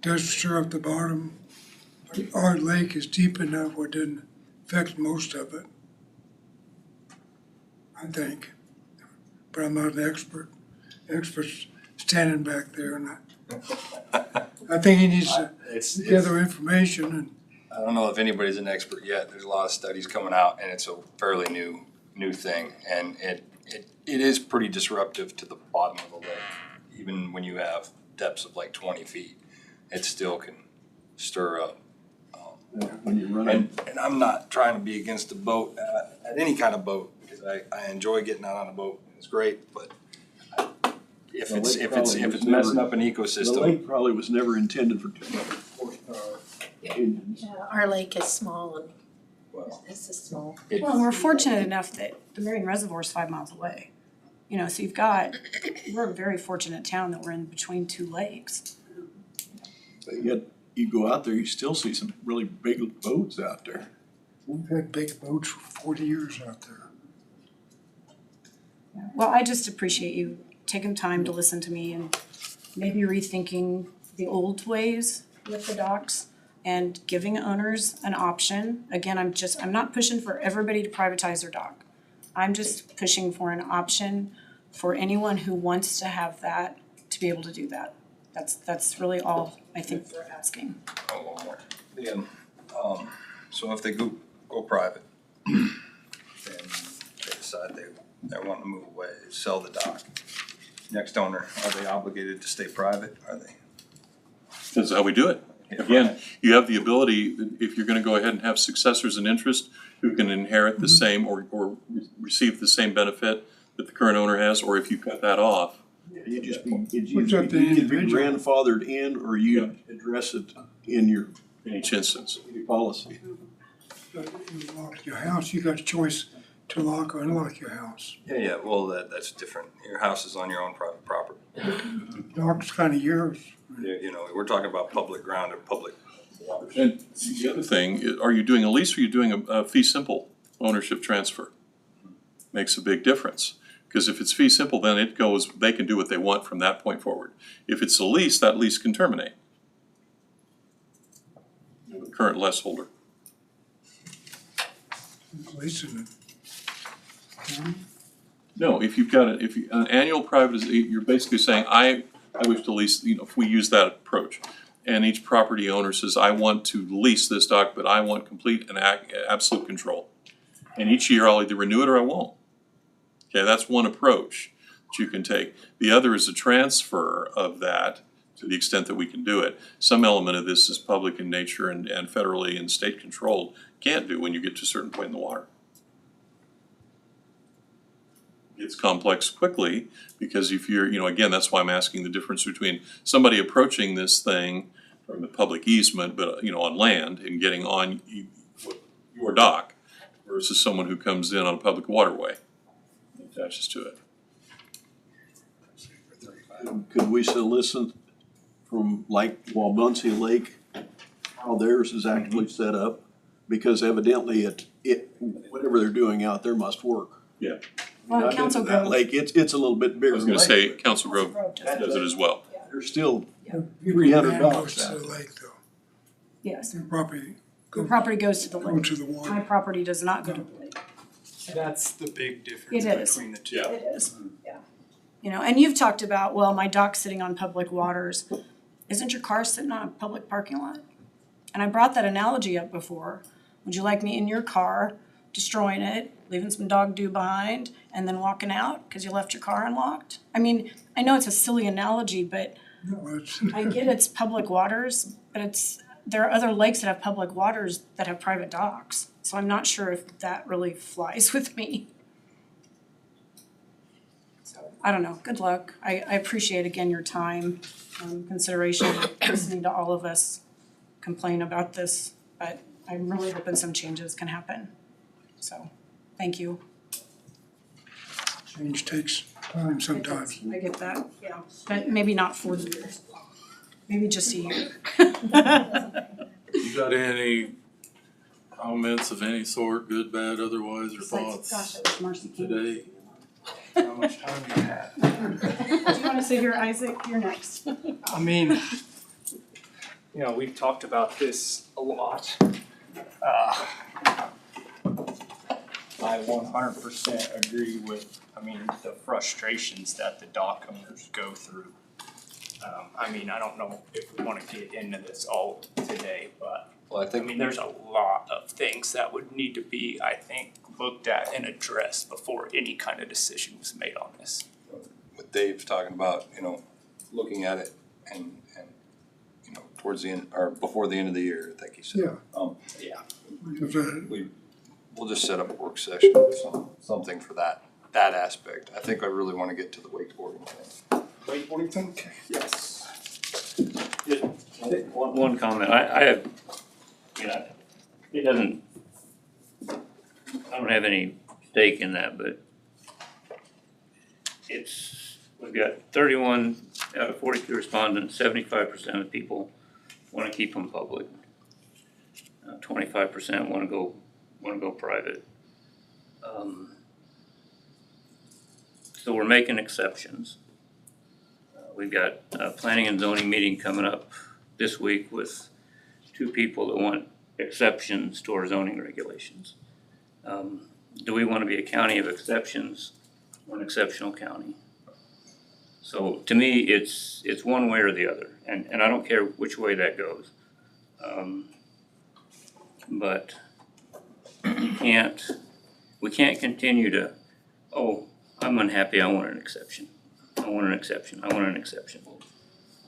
does stir up the bottom, but our lake is deep enough where it didn't affect most of it, I think. But I'm not an expert. The expert's standing back there, and I think he needs to gather information, and I don't know if anybody's an expert yet. There's a lot of studies coming out, and it's a fairly new thing, and it is pretty disruptive to the bottom of the lake. Even when you have depths of like 20 feet, it still can stir up. When you run And I'm not trying to be against the boat, at any kind of boat, because I enjoy getting out on a boat. It's great, but if The it's lake probably was messing never- up an the ecosystem. lake probably was never intended for too much horsepower engines. Our lake is small and Well, this is small. it- Well, and we're fortunate enough that the Marion Reservoir is 5 miles away. So we're a very fortunate town that we're in between two lakes. But yet, you go out there, you still see some really big boats out there. we've had big boats for 40 years out there. Well, I just appreciate you taking time to listen to me and maybe rethinking the old ways with the docks. and giving owners an option. Again, I'm not pushing for everybody to privatize their dock. I'm just pushing for an option for anyone who wants to have that, to be able to do that. That's really all I think we're asking. Oh, one more. So if they go private, then they decide they want to move away, sell the dock. Next owner, are they obligated to stay private? Are they? That's how we do it. Again, you have the ability, if you're gonna go ahead and have successors in interest who can inherit the same or receive the same benefit that the current owner has, or if you cut that off. You just be, What's you up to either be individual? grandfathered in or you address it in your In each instance. policy. You lock your house, you got a choice to lock or unlock your house. Yeah, well, that's different. Your house is on your own private property. Dock's kind of yours. You know, we're talking about public ground and public waters. And the other thing, are you doing a lease or are you doing a fee simple ownership transfer? Makes a big difference. Because if it's fee simple, then it goes, they can do what they want from that point forward. If it's a lease, that lease can terminate. The current leaseholder. Leasing it. No, if you've got an annual private, you're basically saying, I wish to lease, if we use that approach. And each property owner says, I want to lease this dock, but I want complete and absolute control. And each year I'll either renew it or I won't. Okay, that's one approach that you can take. The other is a transfer of that to the extent that we can do it. Some element of this is public in nature and federally and state controlled. Can't do when you get to a certain point in the water. It's complex quickly because if you're, again, that's why I'm asking the difference between somebody approaching this thing from the public easement, but, on land and getting on your dock versus someone who comes in on a public waterway and attaches to it. Could we solicit from Wabaunsee Lake how theirs is actually set up? Because evidently whatever they're doing out there must work. Yeah. Well, I've been Council to that Grove. lake, it's a little bit bigger. I was gonna lake. say, Council Grove does does it as well. There's still Your 300 land dollars goes to out the lake though. Yes, Your property your property goes to the go lake. to the My water. property does not go to the lake. That's the big difference It is. between the two. Yeah. It is, yeah. And you've talked about, well, my dock's sitting on public waters. Isn't your car sitting on a public parking lot? And I brought that analogy up before. Would you like me in your car, destroying it, leaving some dog dew behind, and then walking out because you left your car unlocked? I mean, I know it's a silly analogy, but No, it's, I get it's public waters, but there are other lakes that have public waters that have private docks. So I'm not sure if that really flies with me. So, I don't know, good luck. I appreciate again your time, consideration, listening to all of us complain about this, but I'm really hoping some changes can happen. So, thank you. change takes time sometimes. I get that, yeah, but maybe not 40 years. Maybe just a year. You got any comments of any sort, good, bad, otherwise, or Gosh, thoughts that was Marcy King. Do today? How much time do you have? you wanna sit here, Isaac? You're next. I mean, we've talked about this a lot. I 100% agree with, the frustrations that the dock owners go through. I don't know if we wanna get into this all today, but Well, I think there's a lot of things that would need to be, I think, looked at and addressed before any kind of decision was made on this. with Dave talking about, looking at it and towards the end, or before the end of the year, I think he said. Yeah. Yeah. If, We'll just set up a work session, something for that aspect. I think I really wanna get to the wakeboarding thing. Wakeboarding thing? Yes. Just one comment, I have, it doesn't, I don't have any stake in that, but we've got 31 out of 42 respondents, 75% of people wanna keep them public. 25% wanna go private. So we're making exceptions. We've got a planning and zoning meeting coming up this week with two people that want exceptions to our zoning regulations. Do we wanna be a county of exceptions or an exceptional county? So to me, it's one way or the other, and I don't care which way that goes. But we can't continue to, oh, I'm unhappy, I want an exception. I want an exception, I want an exception.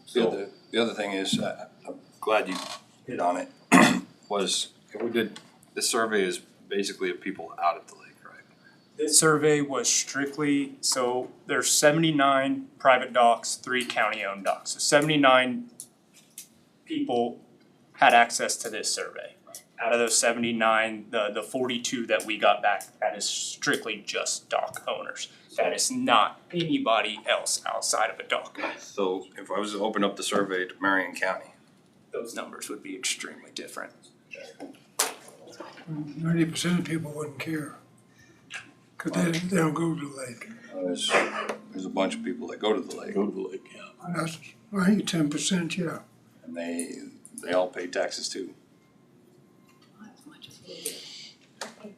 So, The other thing is, I'm glad you hit on it, was, we did, this survey is basically of people out at the lake, right? This survey was strictly, so there's 79 private docks, 3 county-owned docks. So 79 people had access to this survey. Out of those 79, the 42 that we got back, that is strictly just dock owners. That is not anybody else outside of a dock. So if I was to open up the survey to Marion County, Those numbers would be extremely different. 90% of people wouldn't care. Cause they don't go to the lake. there's a bunch of people that go to the lake, Go to the lake, yeah. And that's, I think 10%, yeah. and they all pay taxes too.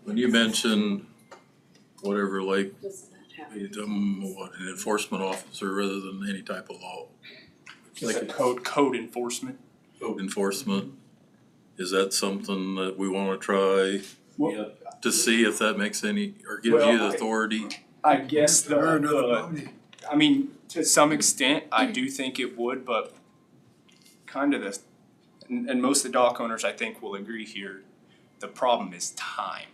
When you mention whatever lake, what, an enforcement officer rather than any type of law, Like a code enforcement. code enforcement, is that something that we wanna try Well, to see if that makes any, or gives Well, you the authority? I guess Or another the body. I mean, to some extent, I do think it would, but kind of and most of the dock owners, I think, will agree here, the problem is time.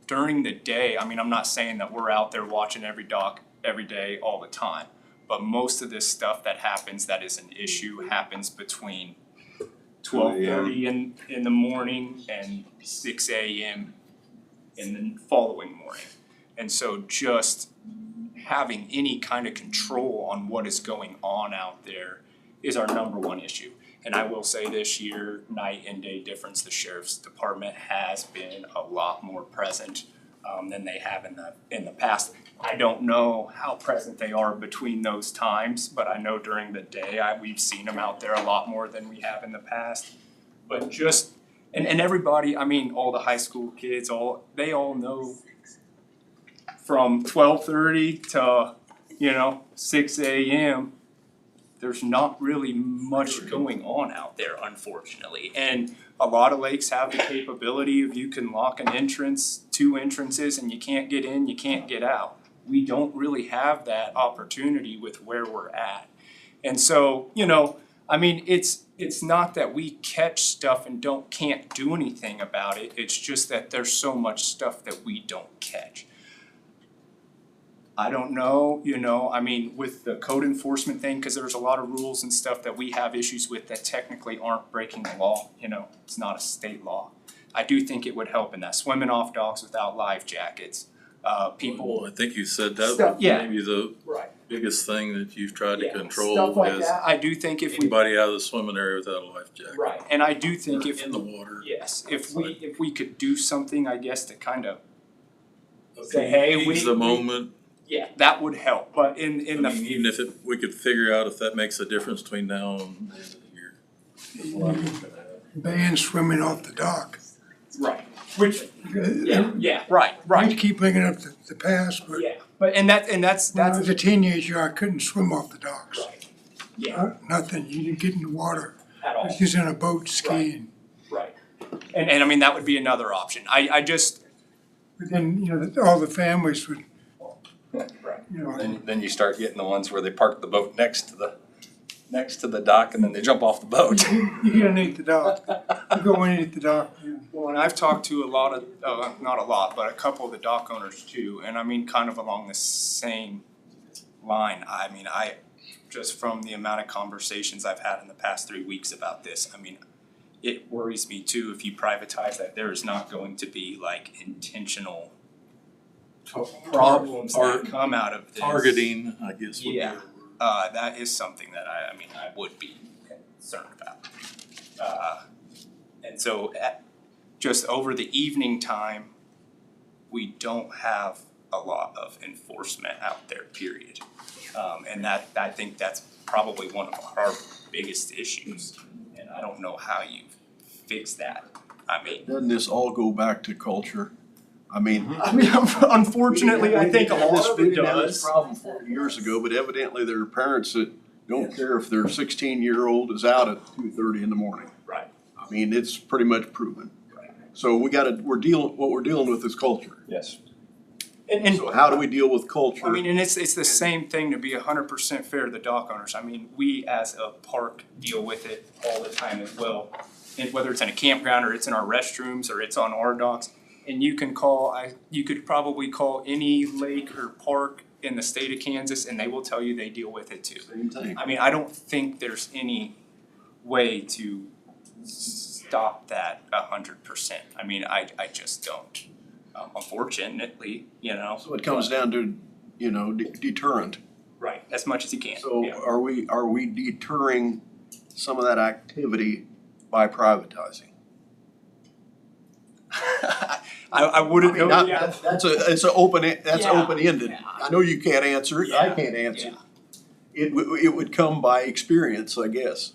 During the day, I mean, I'm not saying that we're out there watching every dock every day all the time, but most of this stuff that happens that is an issue happens between 12:30 in the morning and 6 a.m. in the following morning. And so just having any kind of control on what is going on out there is our number one issue. And I will say this year, night and day difference, the sheriff's department has been a lot more present than they have in the past. I don't know how present they are between those times, but I know during the day, we've seen them out there a lot more than we have in the past. But just, and everybody, I mean, all the high school kids, they all know from 12:30 to, 6 a.m., there's not really much going on out there, unfortunately. And a lot of lakes have the capability of you can lock an entrance, 2 entrances, and you can't get in, you can't get out. We don't really have that opportunity with where we're at. And so, I mean, it's not that we catch stuff and can't do anything about it. It's just that there's so much stuff that we don't catch. I don't know, I mean, with the code enforcement thing, cause there's a lot of rules and stuff that we have issues with that technically aren't breaking the law, it's not a state law. I do think it would help in that, swimming off docks without life jackets, people. Well, I think you said that Stuff- was yeah. maybe the Right. biggest thing that you've tried to Yeah, control stuff like is that, I do think if we, anybody out of the swimming area without a life jacket. right, and I do think if, In the water. yes, if we could do something, I guess, to kind of say, hey, Ease the moment. yeah, that would help, but in I mean, even if we could figure out if that makes a difference between now and the end of the year. Ban swimming off the dock. right, which, Yeah, right, I keep bringing up the past, but yeah, but and that's when I was a teenager, I couldn't swim off the docks. right, yeah, Nothing, you didn't get in the water. at I all, was just in a boat skiing. right. And I mean, that would be another option, I just, But then, all the families would, right, Then you start getting the ones where they park the boat next to the dock and then they jump off the boat. you get underneath the dock, you go underneath the dock. well, and I've talked to a lot of, not a lot, but a couple of the dock owners too, and I mean, kind of along the same line, I mean, just from the amount of conversations I've had in the past 3 weeks about this, I mean, it worries me too, if you privatize that, there is not going to be like intentional problems that come out of this. Targeting, I guess, would be. Yeah. That is something that I would be concerned about. And so just over the evening time, we don't have a lot of enforcement out there, period. And I think that's probably one of our biggest issues. And and I don't know how you fix that. I mean, Doesn't this all go back to culture? I mean. unfortunately, I think a we didn't have lot of we it didn't have this does. problem 40 years ago, but evidently there are parents that don't care if their 16-year-old is out at 2:30 in the morning. Right. I mean, it's pretty much proven. Right. So what we're dealing with is culture. Yes. And So how do we deal with culture? I mean, and it's the same thing, to be 100% fair to the dock owners. I mean, we as a park deal with it all the time as well. And whether it's in a campground or it's in our restrooms or it's on our docks. And you could probably call any lake or park in the state of Kansas and they will tell you they deal with it too. Same thing. I mean, I don't think there's any way to stop that 100%. I mean, I just don't. Unfortunately, you know. So it comes down to, deterrent. Right, as much as you can. So Yeah. are we deterring some of that activity by privatizing? I wouldn't know. Not- Yeah. That's Yeah. open-ended. Yeah. I know you can't answer it, I Yeah. can't answer Yeah. it. It would come by experience, I guess.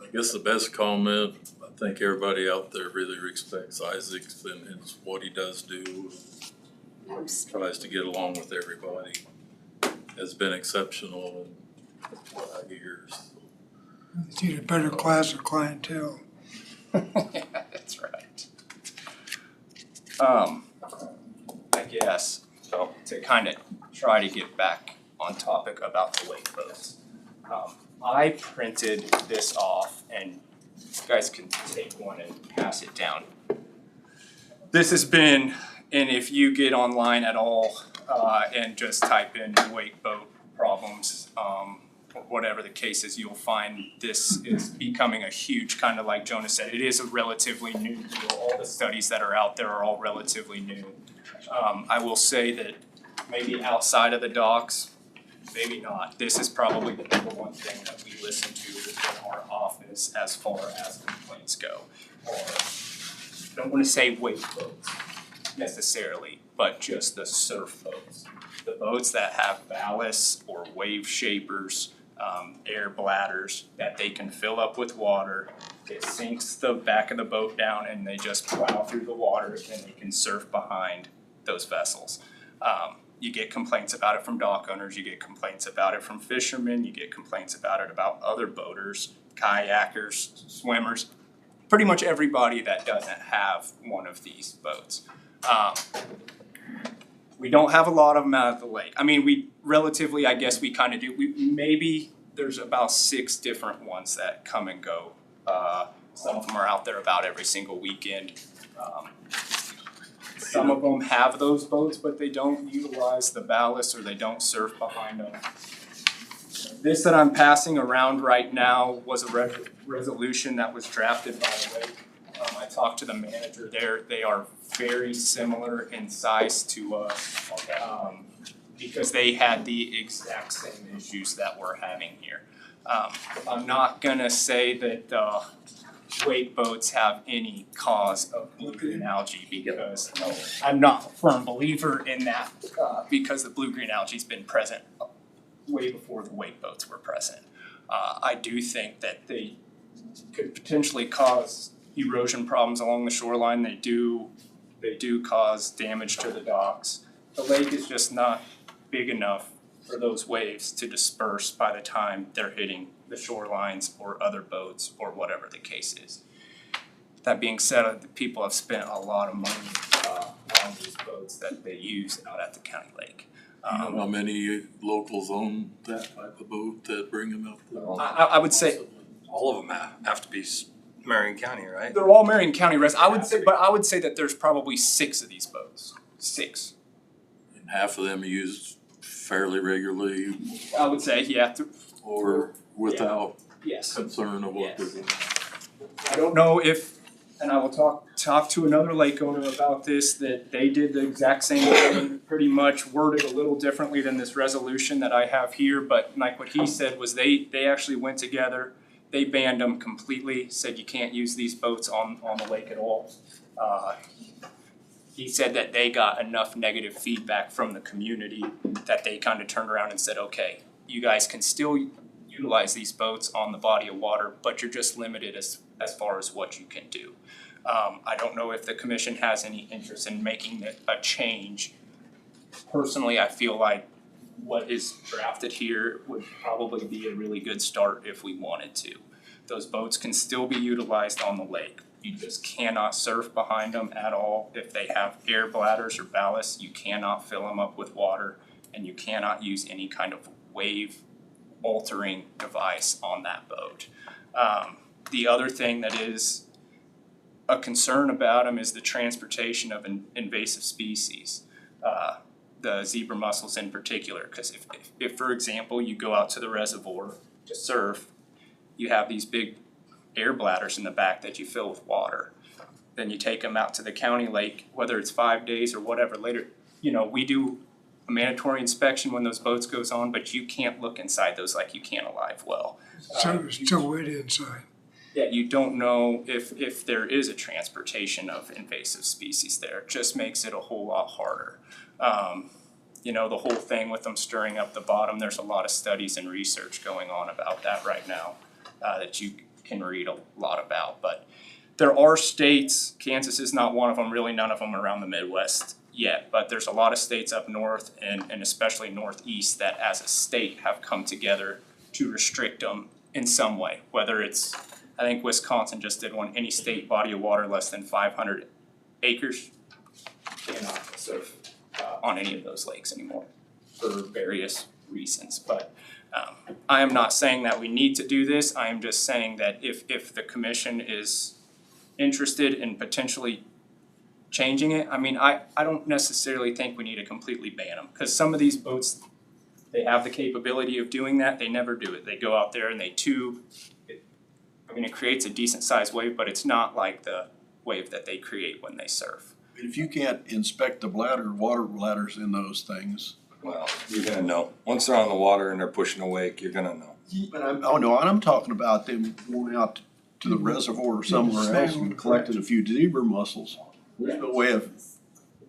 I guess the best comment, I think everybody out there really respects Isaac's and what he does do. Tries to get along with everybody, has been exceptional in what I hear. You need a better class of clientele. Yeah, that's right. I guess, so to kind of try to get back on topic about the lake boats. I printed this off and you guys can take one and pass it down. This has been, and if you get online at all, and just type in wake boat problems, or whatever the case is, you'll find this is becoming a huge, kind of like Jonah said, it is a relatively new deal. All the studies that are out there are all relatively new. I will say that maybe outside of the docks, maybe not. This is probably the number one thing that we listen to within our office as far as complaints go. Or, I don't wanna say wake boats necessarily, but just the surf boats. The boats that have ballasts or wave shapers, air bladders that they can fill up with water. It sinks the back of the boat down and they just plow through the water and they can surf behind those vessels. You get complaints about it from dock owners, you get complaints about it from fishermen, you get complaints about it about other boaters, kayakers, swimmers, pretty much everybody that doesn't have one of these boats. We don't have a lot of them out at the lake. I mean, we relatively, I guess we kind of do. Maybe there's about 6 different ones that come and go. Some of them are out there about every single weekend. Some of them have those boats, but they don't utilize the ballast or they don't surf behind them. This that I'm passing around right now was a resolution that was drafted by the lake. I talked to the manager there. They are very similar in size to us, because they had the exact same issues that we're having here. I'm not gonna say that wake boats have any cause of blue-green algae because I'm not a firm believer in that, because the blue-green algae's been present way before the wake boats were present. I do think that they could potentially cause erosion problems along the shoreline. They do cause damage to the docks. The lake is just not big enough for those waves to disperse by the time they're hitting the shorelines or other boats or whatever the case is. That being said, the people have spent a lot of money on these boats that they use out at the county lake. You know how many locals own that type of boat that bring them out there? I would say All of them have to be Marion County, right? they're all Marion County residents. I would say that there's probably 6 of these boats. 6. And half of them are used fairly regularly I would say, yeah. or without Yes. concern of what they're Yes. doing. I don't know if, and I will talk to another lake owner about this, that they did the exact same thing, pretty much worded a little differently than this resolution that I have here, but like what he said was they actually went together, they banned them completely, said you can't use these boats on the lake at all. He said that they got enough negative feedback from the community that they kind of turned around and said, okay, you guys can still utilize these boats on the body of water, but you're just limited as far as what you can do. I don't know if the commission has any interest in making a change. Personally, I feel like what is drafted here would probably be a really good start if we wanted to. Those boats can still be utilized on the lake. You just cannot surf behind them at all. If they have air bladders or ballast, you cannot fill them up with water, and you cannot use any kind of wave altering device on that boat. The other thing that is a concern about them is the transportation of invasive species. The zebra mussels in particular, because if, for example, you go out to the reservoir to surf, you have these big air bladders in the back that you fill with water. Then you take them out to the county lake, whether it's 5 days or whatever later. You know, we do a mandatory inspection when those boats goes on, but you can't look inside those like you can a live well. So it's still wet inside. Yeah, you don't know if there is a transportation of invasive species there. It just makes it a whole lot harder. You know, the whole thing with them stirring up the bottom, there's a lot of studies and research going on about that right now that you can read a lot about. But there are states, Kansas is not one of them, really none of them around the Midwest yet, but there's a lot of states up north and especially northeast that as a state have come together to restrict them in some way, whether it's, I think Wisconsin just did one, any state body of water less than 500 acres cannot surf on any of those lakes anymore for various reasons. But I am not saying that we need to do this. I am just saying that if the commission is interested in potentially changing it, I mean, I don't necessarily think we need to completely ban them, because some of these boats, they have the capability of doing that. They never do it. They go out there and they tube. I mean, it creates a decent sized wave, but it's not like the wave that they create when they surf. If you can't inspect the water bladders in those things. Well, you're gonna know. Once they're on the water and they're pushing a wake, you're gonna know. But I'm talking about them going out to the reservoir or somewhere else and collecting a few zebra mussels. There's no way of,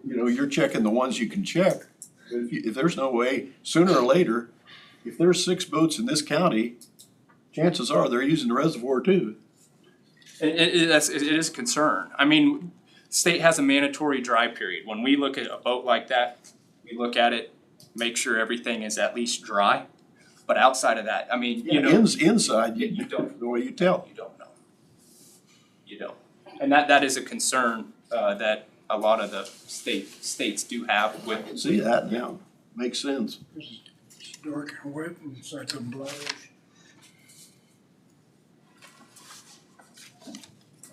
you're checking the ones you can check. If there's no way, sooner or later, if there's 6 boats in this county, chances are they're using the reservoir too. It is a concern. I mean, state has a mandatory dry period. When we look at a boat like that, we look at it, make sure everything is at least dry. But outside of that, I mean, Inside, you don't know what you tell. You don't know. You don't. And that is a concern that a lot of the states do have with. See that now, makes sense. It's dark and wet and it's like a bladders.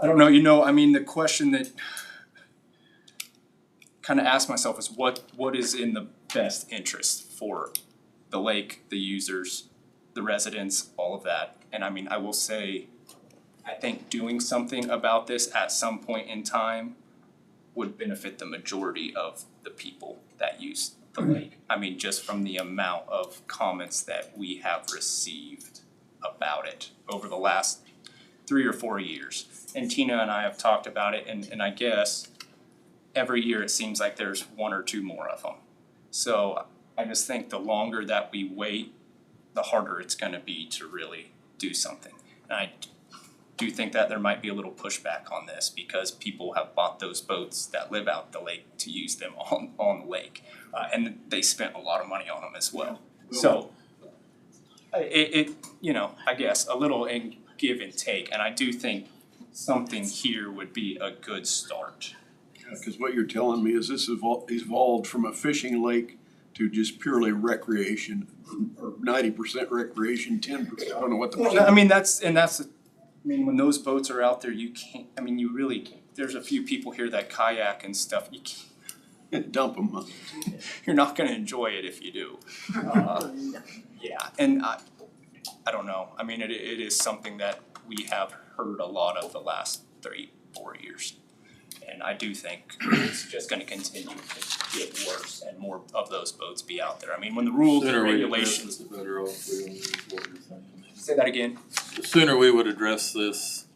I don't know, I mean, the question that kind of ask myself is what is in the best interest for the lake, the users, the residents, all of that. And I mean, I will say, I think doing something about this at some point in time would benefit the majority of the people that use the lake. I mean, just from the amount of comments that we have received about it over the last 3 or 4 years. And Tina and I have talked about it, and I guess every year it seems like there's 1 or 2 more of them. So I just think the longer that we wait, the harder it's gonna be to really do something. And I do think that there might be a little pushback on this because people have bought those boats that live out the lake to use them on the lake. And they spent a lot of money on them as well. So I guess a little give and take, and I do think something here would be a good start. Because what you're telling me is this evolved from a fishing lake to just purely recreation, or 90% recreation, 10%, I don't know what the percent. I mean, when those boats are out there, you can't, I mean, you really can't. There's a few people here that kayak and stuff, you can't. Dump them. You're not gonna enjoy it if you do. Yeah, and I don't know, I mean, it is something that we have heard a lot of the last 3-4 years. And I do think it's just gonna continue to get worse and more of those boats be out there. I mean, when the rules and regulations. The better off we don't use what you're saying. Say that again. The sooner we would address this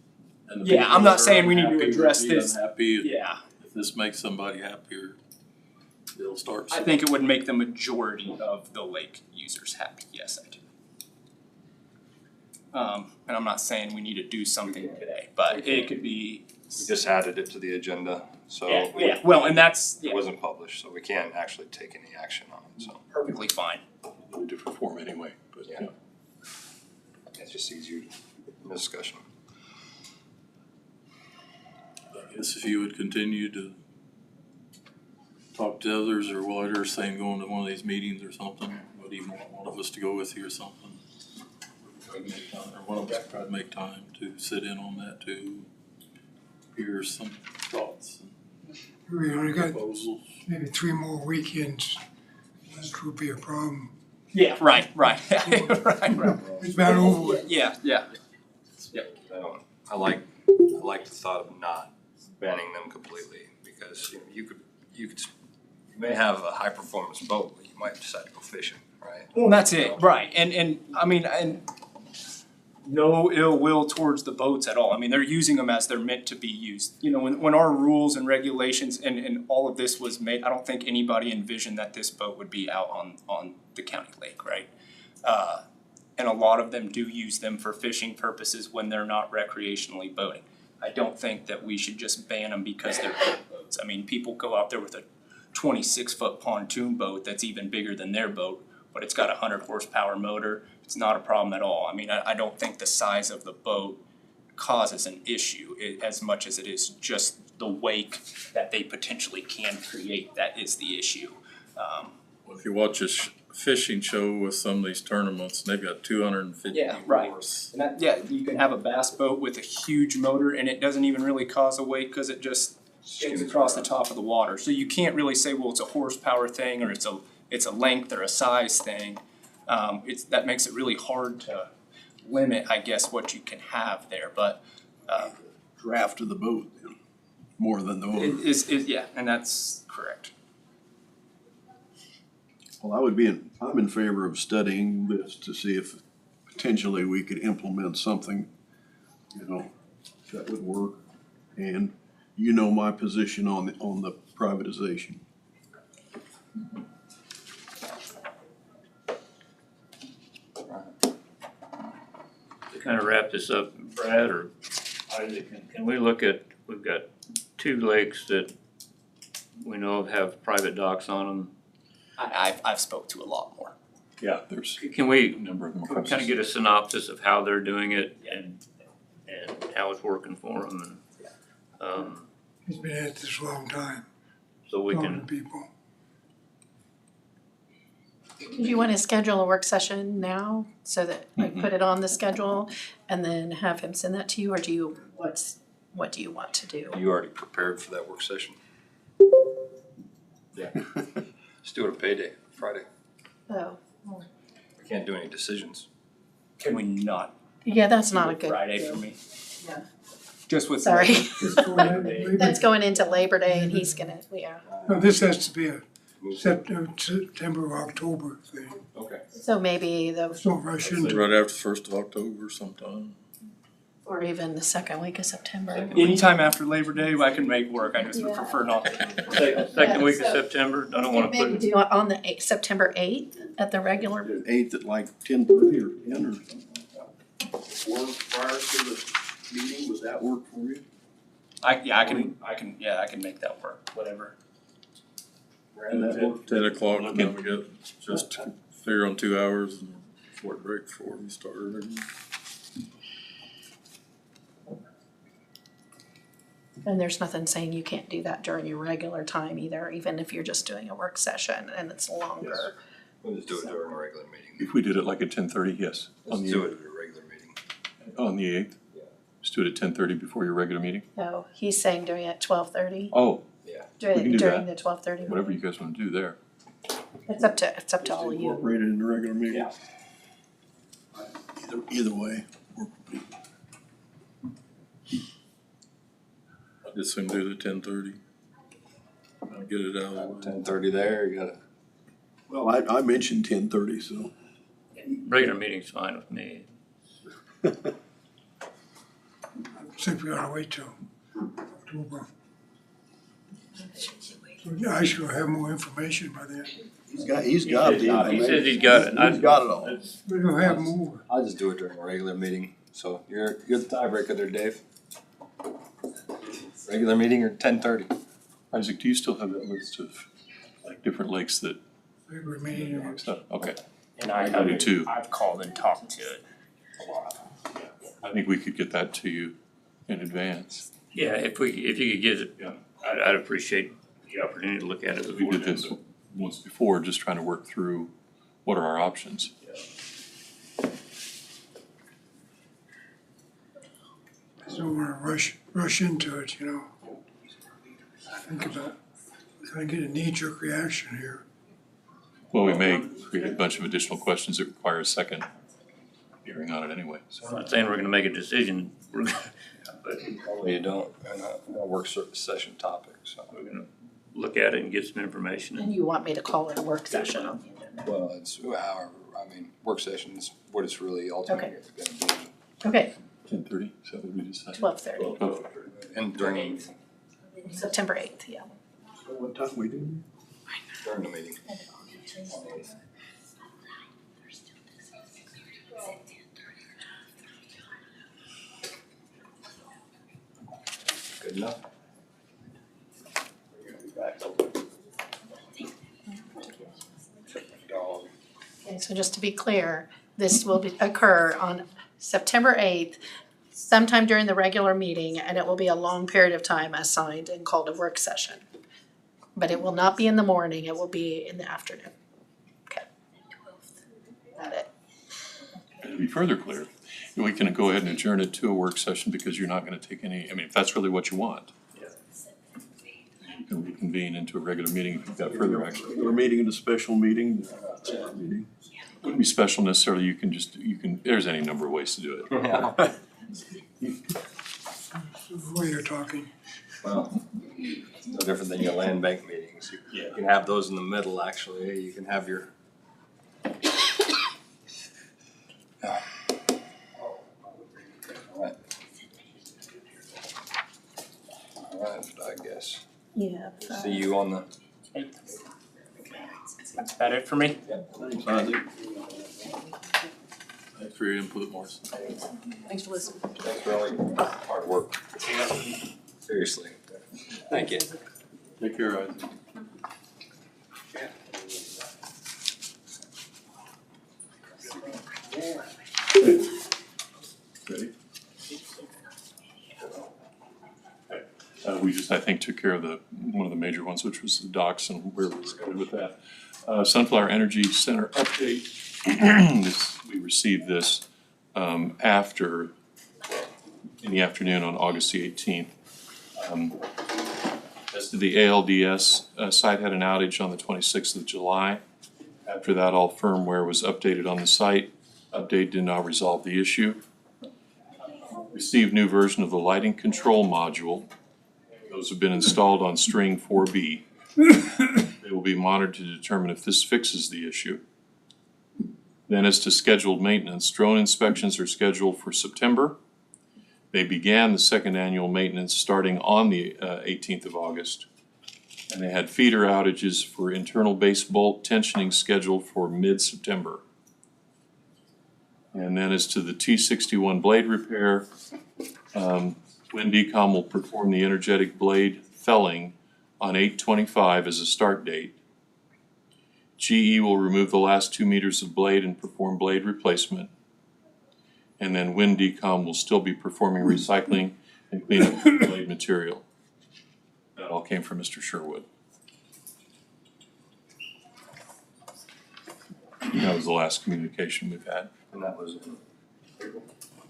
and the Yeah, people I'm not that are saying we need to unhappy would address be this. unhappy. Yeah, If this makes somebody happier, they'll start. I think it would make the majority of the lake users happy, yes, I do. And I'm not saying we need to do something today, but it could be. We just added it to the agenda, so Yeah, well, and that's, it wasn't published, so we can't actually take any action on it, so. perfectly fine. A different form anyway, but Yeah. It's just easier discussion. I guess if you would continue to talk to others or what, or saying going to one of these meetings or something, would even want one of us to go with you or something. Or one of us try to make time to sit in on that too, hear some thoughts We only and got proposals. maybe 3 more weekends. That would be a problem. Yeah, right. Right. It's about over with. Yeah. I like the thought of not banning them completely, because you may have a high performance boat, but you might decide to go fishing, right? Well, that's it, right, and I mean, and no ill will towards the boats at all, I mean, they're using them as they're meant to be used. You know, when our rules and regulations and all of this was made, I don't think anybody envisioned that this boat would be out on the county lake, right? And a lot of them do use them for fishing purposes when they're not recreationally boating. I don't think that we should just ban them because they're big boats. I mean, people go out there with a 26-foot pontoon boat that's even bigger than their boat, but it's got a 100 horsepower motor. It's not a problem at all. I mean, I don't think the size of the boat causes an issue as much as it is just the wake that they potentially can create that is the issue. Well, if you watch a fishing show with some of these tournaments, they've got 250 Yeah, right. horse. And that, yeah, you can have a bass boat with a huge motor and it doesn't even really cause a wake because it just skims across the top of the water. So you can't really say, well, it's a horsepower thing or it's a length or a size thing. That makes it really hard to limit, I guess, what you can have there, but Draft of the boat, more than the owner. it is, yeah, and that's correct. Well, I'm in favor of studying this to see if potentially we could implement something, that would work. And you know my position on the privatization. To kind of wrap this up, Brad or Isaac, can we look at, we've got 2 lakes that we know of have private docks on them. I've spoke to a lot more. yeah, there's Can we a number of them. kind of get a synopsis of how they're doing it and how it's working for them? And, He's been at this a long time, so we talking to can, people. Do you want to schedule a work session now so that I put it on the schedule and then have him send that to you, or what do you want to do? You already prepared for that work session? Yeah. Let's do it on payday, Friday. Oh, We can't do any decisions. Can we not? yeah, that's not a good. Friday for me. Yeah. Just with. Sorry. Labor- That's going into Labor Day and he's gonna, yeah. No, this has to be a September or October thing. Okay. So maybe Let's not rush into it. Right after the 1st of October sometime. or even the second week of September. Anytime after Labor Day, I can make work, I just would prefer not to. second week of so- September, I don't wanna put Maybe it, do it on the September 8th at the regular. 8th at like 10:30 or 10 or something like that. Or prior to the meeting, would that work for you? I can make that work, whatever. And that work? 10 o'clock, and then we get just figure on 2 hours and short break before we start. And there's nothing saying you can't do that during your regular time either, even if you're just doing a work session and it's longer. We'll just do it during a regular meeting. If we did it like at 10:30, yes, Let's on do the, it at a regular meeting. on the 8th. Yeah. Just do it at 10:30 before your regular meeting. No, he's saying doing it at 12:30, Oh, can do during that. the 12:30 whatever meeting. you guys wanna do there. It's up to all of you. Incorporate it in the regular meeting. Yeah. Either way. I just soon do the 10:30. I'll get it out of the way. 10:30 there, you gotta. Well, I mentioned 10:30, so. regular meeting's fine with me. Think we ought to wait till October. So I should have more information by then. He's got the He information. says he's got it. He's got it all. We don't have more. I'll just do it during a regular meeting, so you're the tiebreaker there, Dave. Regular meeting or 10:30? Isaac, do you still have that list of like different lakes that Regular meeting. stuff? Okay, And I do too. I've called and talked to a lot of them. I think we could get that to you in advance. Yeah, if you could get it, Yeah. I'd appreciate the opportunity to look at it We before did then. this once before, just trying to work through what are our options. I don't wanna rush into it, you know. Think about, can I get a knee-jerk reaction here? Well, we may create a bunch of additional questions that require a second hearing on it anyway, so. I'm not saying we're gonna make a decision, but You don't, and a work session topic, so. we're gonna look at it and get some information. And you want me to call it a work session on the agenda? Well, it's, however, I mean, work session is what it's really ultimately gonna be. Okay, 10:30, is that what we decided? 12:30, Oh, And during September 8th, yeah. What time we do? the meeting. Good enough? Okay, so just to be clear, this will occur on September 8th, sometime during the regular meeting, and it will be a long period of time assigned and called a work session. But it will not be in the morning, it will be in the afternoon. Okay. Got it. And to be further clear, we can go ahead and adjourn it to a work session because you're not gonna take any, I mean, if that's really what you want. You can reconvene into a regular meeting if you've got further action. We're meeting in a special meeting. Meeting. Wouldn't be special necessarily, you can, there's any number of ways to do it. Before you're talking, Well, it's no different than your land bank meetings. You can have those in the middle, actually. You can have your. Alright. Alright, I guess. Yeah. See you on the. That's about it for me. Thanks, Isaac. Thanks for your input, Morris. Thanks for listening. Thanks for all your hard work. Seriously. Thank you. Take care, Isaac. Ready? We just, I think, took care of one of the major ones, which was the docks, and we're good with that. Sunflower Energy Center update. We received this after, in the afternoon on August the 18th. As to the ALDS, site had an outage on the 26th of July. After that, all firmware was updated on the site. Update did not resolve the issue. Received new version of the lighting control module. Those have been installed on string 4B. They will be monitored to determine if this fixes the issue. Then as to scheduled maintenance, drone inspections are scheduled for September. They began the second annual maintenance starting on the 18th of August. And they had feeder outages for internal base bolt tensioning scheduled for mid-September. And then as to the T61 blade repair, WinDecom will perform the energetic blade felling on 8/25 as a start date. GE will remove the last 2 meters of blade and perform blade replacement. And then WinDecom will still be performing recycling and cleaning of the blade material. That all came from Mr. Sherwood. That was the last communication we've had. And that was in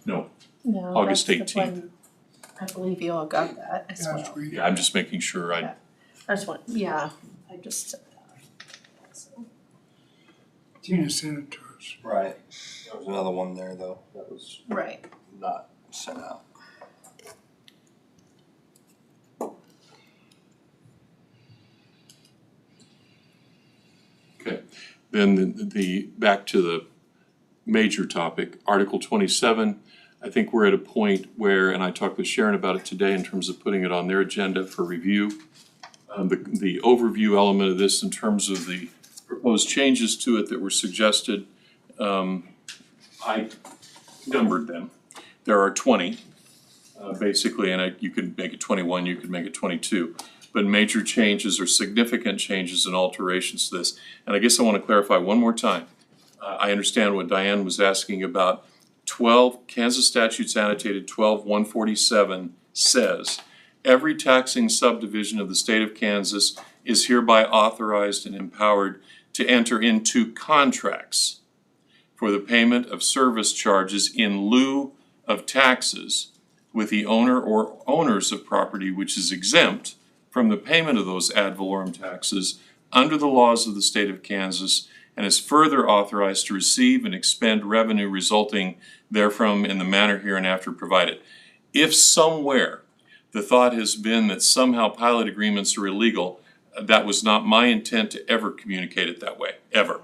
No, No, August that's the 18th. one- I believe you all got that as well. last week. yeah, I'm just making sure I just want, yeah, I just said that. So, Tina sent it to us. Right. There was another one there, though, that was right. not sent out. Okay, then the back to the major topic, Article 27. I think we're at a point where, and I talked with Sharon about it today in terms of putting it on their agenda for review. The overview element of this in terms of the proposed changes to it that were suggested. I numbered them. There are 20, basically, and you could make it 21, you could make it 22. But major changes or significant changes and alterations to this. And I guess I want to clarify one more time. I understand what Diane was asking about. 12, Kansas statutes annotated 12-147 says, every taxing subdivision of the state of Kansas is hereby authorized and empowered to enter into contracts for the payment of service charges in lieu of taxes with the owner or owners of property which is exempt from the payment of those ad valorem taxes under the laws of the state of Kansas, and is further authorized to receive and expend revenue resulting therefrom in the manner hereinafter provided. If somewhere the thought has been that somehow pilot agreements are illegal, that was not my intent to ever communicate it that way, ever.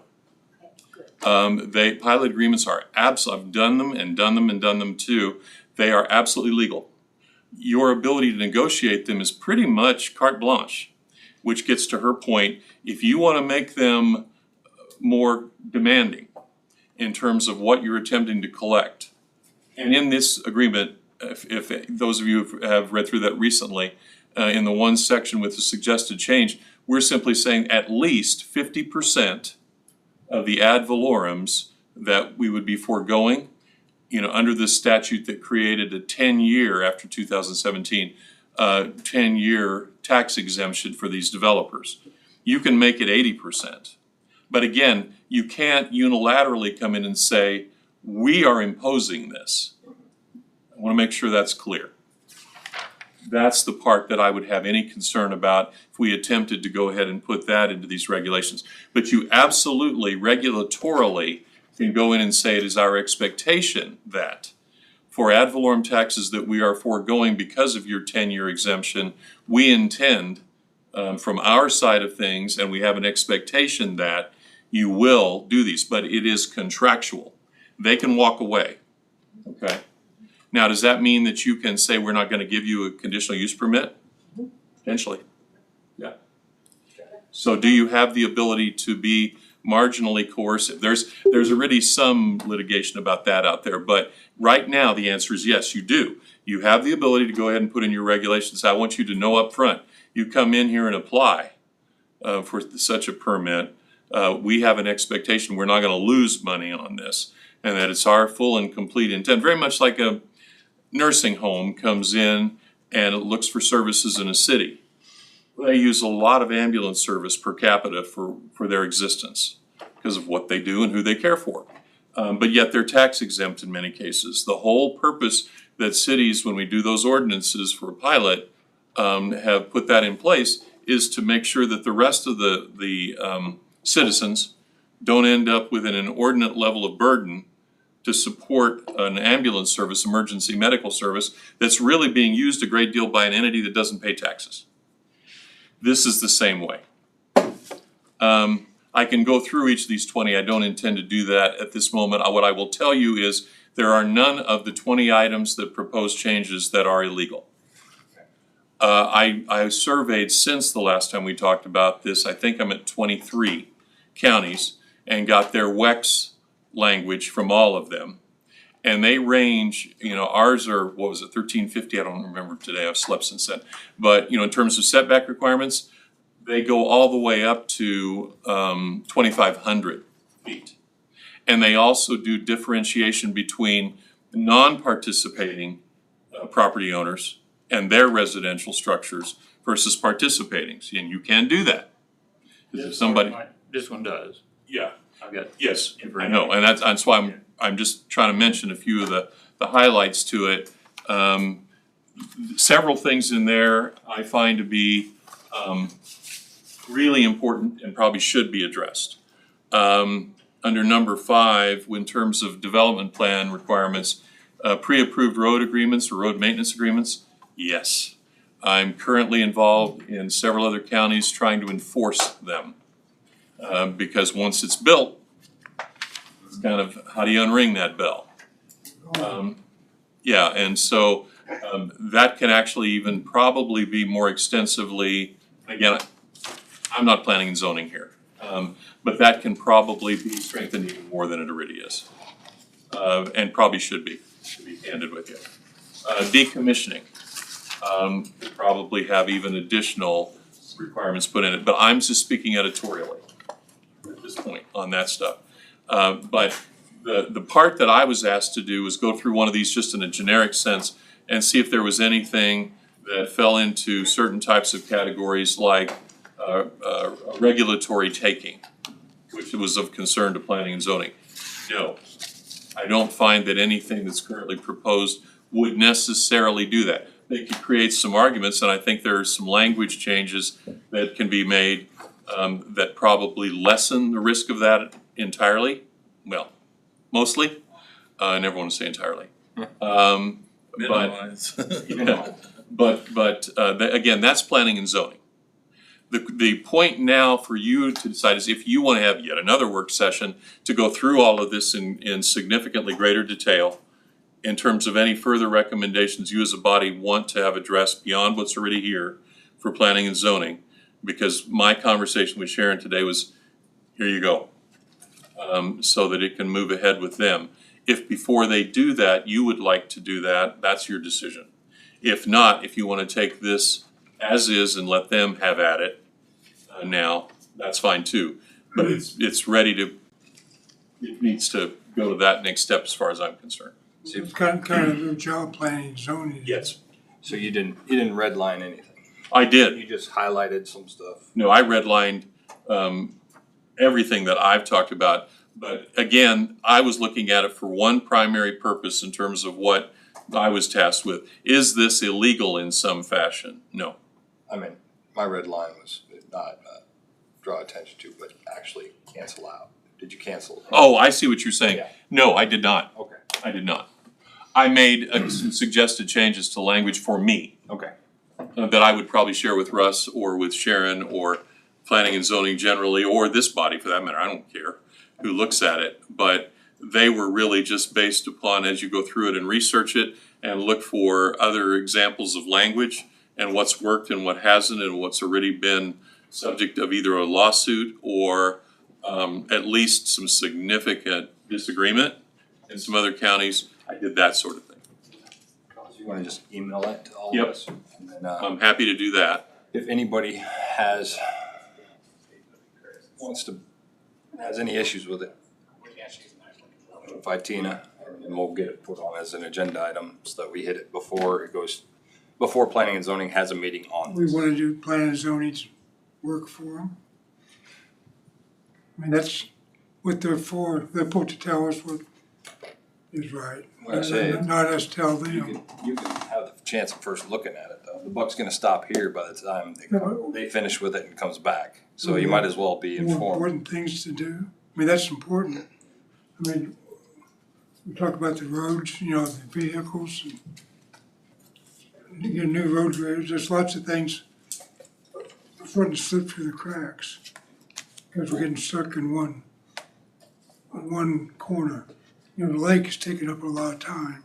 Pilot agreements are I've done them and done them and done them too. They are absolutely legal. Your ability to negotiate them is pretty much carte blanche, which gets to her point. If you want to make them more demanding in terms of what you're attempting to collect, and in this agreement, if those of you have read through that recently, in the one section with the suggested change, we're simply saying at least 50% of the ad valorems that we would be foregoing, under this statute that created a 10-year after 2017, 10-year tax exemption for these developers. You can make it 80%. But again, you can't unilaterally come in and say, we are imposing this. I want to make sure that's clear. That's the part that I would have any concern about if we attempted to go ahead and put that into these regulations. But you absolutely, regulatorily, can go in and say it is our expectation that for ad valorem taxes that we are foregoing because of your 10-year exemption, we intend from our side of things, and we have an expectation that you will do these, but it is contractual. They can walk away, okay? Now, does that mean that you can say we're not gonna give you a conditional use permit? Potentially, yeah. So do you have the ability to be marginally coercive? There's already some litigation about that out there, but right now the answer is yes, you do. You have the ability to go ahead and put in your regulations. I want you to know up front, you come in here and apply for such a permit, we have an expectation we're not gonna lose money on this, and that it's our full and complete intent, very much like a nursing home comes in and it looks for services in a city. They use a lot of ambulance service per capita for their existence because of what they do and who they care for. But yet they're tax exempt in many cases. The whole purpose that cities, when we do those ordinances for a pilot, have put that in place is to make sure that the rest of the citizens don't end up with an inordinate level of burden to support an ambulance service, emergency medical service, that's really being used a great deal by an entity that doesn't pay taxes. This is the same way. I can go through each of these 20. I don't intend to do that at this moment. What I will tell you is there are none of the 20 items that propose changes that are illegal. I surveyed since the last time we talked about this, I think I'm at 23 counties, and got their WEX language from all of them. And they range, ours are, 1350, I don't remember today, I've slept since then. But, in terms of setback requirements, they go all the way up to 2,500 feet. And they also do differentiation between non-participating property owners and their residential structures versus participating. And you can do that. If somebody, This one does. yeah, I've got. yes, I know, and that's why I'm just trying to mention a few of the highlights to it. Several things in there I find to be really important and probably should be addressed. Under number 5, in terms of development plan requirements, pre-approved road agreements or road maintenance agreements, yes. I'm currently involved in several other counties trying to enforce them. Because once it's built, it's kind of, how do you unring that bell? Yeah, and so that can actually even probably be more extensively, again, I'm not planning and zoning here. But that can probably be strengthened even more than it already is. And probably should be, to be candid with you. Decommissioning, could probably have even additional requirements put in it, but I'm just speaking editorially at this point on that stuff. But the part that I was asked to do was go through one of these just in a generic sense and see if there was anything that fell into certain types of categories like regulatory taking, which was of concern to planning and zoning. No, I don't find that anything that's currently proposed would necessarily do that. They could create some arguments, and I think there are some language changes that can be made that probably lessen the risk of that entirely. Well, mostly. I never want to say entirely. Minimize. Again, that's planning and zoning. The point now for you to decide is if you want to have yet another work session to go through all of this in significantly greater detail in terms of any further recommendations you as a body want to have addressed beyond what's already here for planning and zoning. Because my conversation with Sharon today was, here you go. So that it can move ahead with them. If before they do that, you would like to do that, that's your decision. If not, if you want to take this as is and let them have at it now, that's fine too. But it's ready to, it needs to go to that next step as far as I'm concerned. It's kind of their job, planning and zoning. Yes. So you didn't redline anything? I did. You just highlighted some stuff? No, I redlined everything that I've talked about. But again, I was looking at it for one primary purpose in terms of what I was tasked with. Is this illegal in some fashion? No. I mean, my red line was not draw attention to, but actually cancel out. Did you cancel? Oh, I see what you're saying. Yeah. No, I did not. Okay. I did not. I made some suggested changes to language for me Okay. that I would probably share with Russ or with Sharon or planning and zoning generally, or this body for that matter, I don't care who looks at it. But they were really just based upon, as you go through it and research it and look for other examples of language and what's worked and what hasn't and what's already been subject of either a lawsuit or at least some significant disagreement in some other counties. I did that sort of thing. So you wanna just email it to all Yep. of us? And then, I'm happy to do that. if anybody has any issues with it, notify Tina, and we'll get it put on as an agenda item so that we hit it before planning and zoning has a meeting on We this. want to do planning and zoning's work for them. I mean, that's what they're for. They're supposed to tell us what is right. When I say it, Not us tell you them. can have the chance of first looking at it though. The buck's gonna stop here by the time they finish with it and comes back. So you might as well be More informed. important things to do. I mean, that's important. I mean, we talk about the roads, you know, the vehicles and you get new road graders. There's lots of things starting to slip through the cracks because we're getting stuck in one corner. You know, the lake is taking up a lot of time.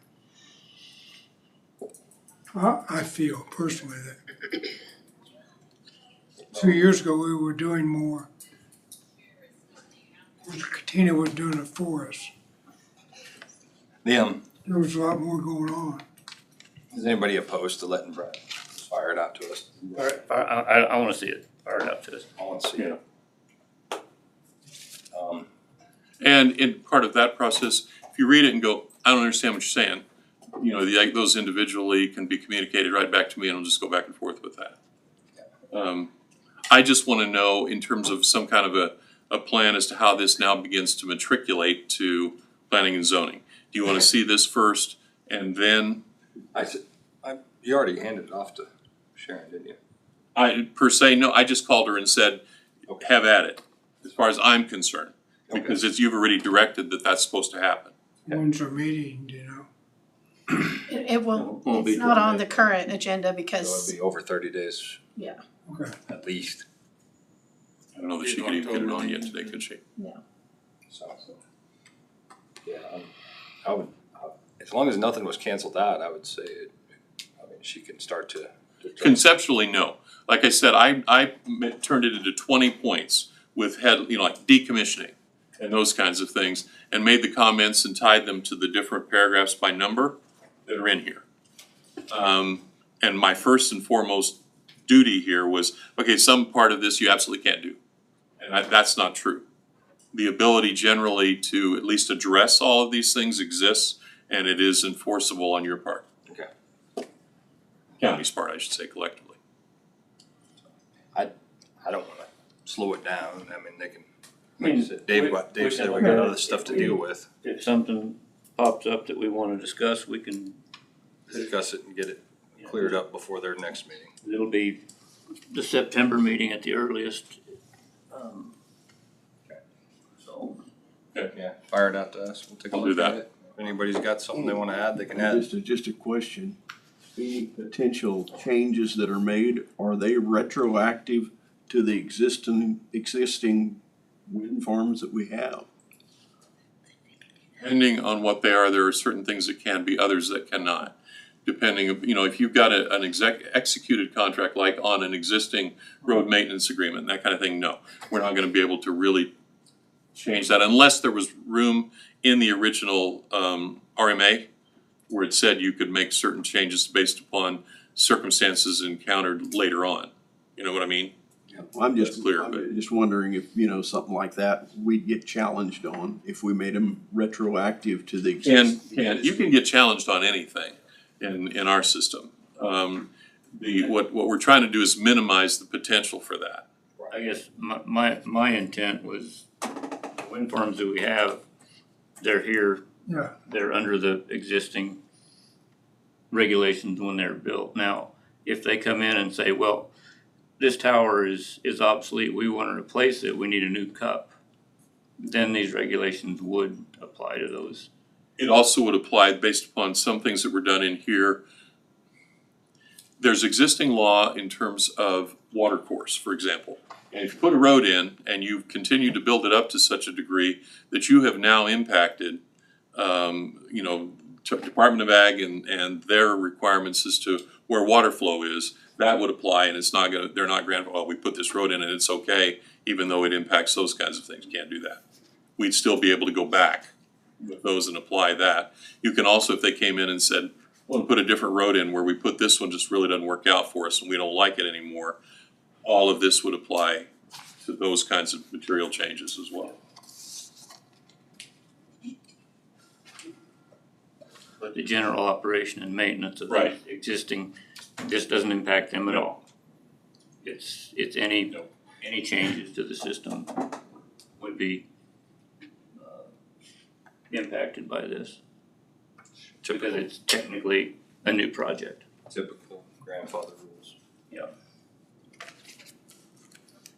I feel personally that 2 years ago we were doing more. Katina was doing it for us. There There was a lot more going on. is anybody opposed to letting Brett fire it out to us? I wanna see it fired up to us. I want to see it. And in part of that process, if you read it and go, I don't understand what you're saying, you know, those individually can be communicated right back to me and I'll just go back and forth with that. I just wanna know in terms of some kind of a plan as to how this now begins to matriculate to planning and zoning. Do you wanna see this first and then, You already handed it off to Sharon, didn't you? no, I just called her and said, Okay. have at it, as far as I'm concerned. Because you've already directed that that's supposed to happen. When's our meeting, do you know? It will, Won't be it's not on the till current agenda So because, it'd be over 30 days Okay. at least. I don't know that she could even get it on yet today, could she? So, yeah, I would, as long as nothing was canceled out, I would say, she can start to. Conceptually, no. Like I said, I turned it into 20 points with like decommissioning and those kinds of things, and made the comments and tied them to the different paragraphs by number that are in here. And my first and foremost duty here was, okay, some part of this you absolutely can't do. And that's not true. The ability generally to at least address all of these things exists, and it is enforceable on your part. Okay. County's part, I should say, collectively. I don't wanna slow it down, I mean, they can, I mean, like you said, Dave we said, can we look got at other stuff to deal with, If something pops up that we wanna discuss, we can, discuss it and get it cleared up before their next meeting. it'll be the September meeting at the earliest. So, Yeah, fire it out to us, we'll take a I'll do look at that. it. If anybody's got something they wanna add, they can add. Just a question. Any potential changes that are made, are they retroactive to the existing wind farms that we have? Depending on what they are, there are certain things that can be, others that cannot. Depending, if you've got an executed contract like on an existing road maintenance agreement, that kind of thing, no. We're not gonna be able to really change that unless there was room in the original RMA where it said you could make certain changes based upon circumstances encountered later on. You know what I mean? I'm That's clear, I'm just wondering if, something like that, we'd get challenged on if we made them retroactive to the existing. You can get challenged on anything in our system. What we're trying to do is minimize the potential for that. I guess my intent was, the wind farms that we have, they're here, Yeah, they're under the existing regulations when they're built. Now, if they come in and say, well, this tower is obsolete, we wanna replace it, we need a new cup, then these regulations would apply to those. It also would apply based upon some things that were done in here. There's existing law in terms of water course, for example. And if you put a road in and you continue to build it up to such a degree that you have now impacted, Department of Ag and their requirements as to where water flow is, that would apply, and they're not granted, well, we put this road in and it's okay, even though it impacts those kinds of things, can't do that. We'd still be able to go back with those and apply that. You can also, if they came in and said, well, put a different road in where we put this one just really doesn't work out for us and we don't like it anymore, all of this would apply to those kinds of material changes as well. But the general operation and maintenance of the Right. existing, this doesn't impact them at all. It's any changes to the system would be impacted by this. Because it's technically a new project. Typical grandfather rules.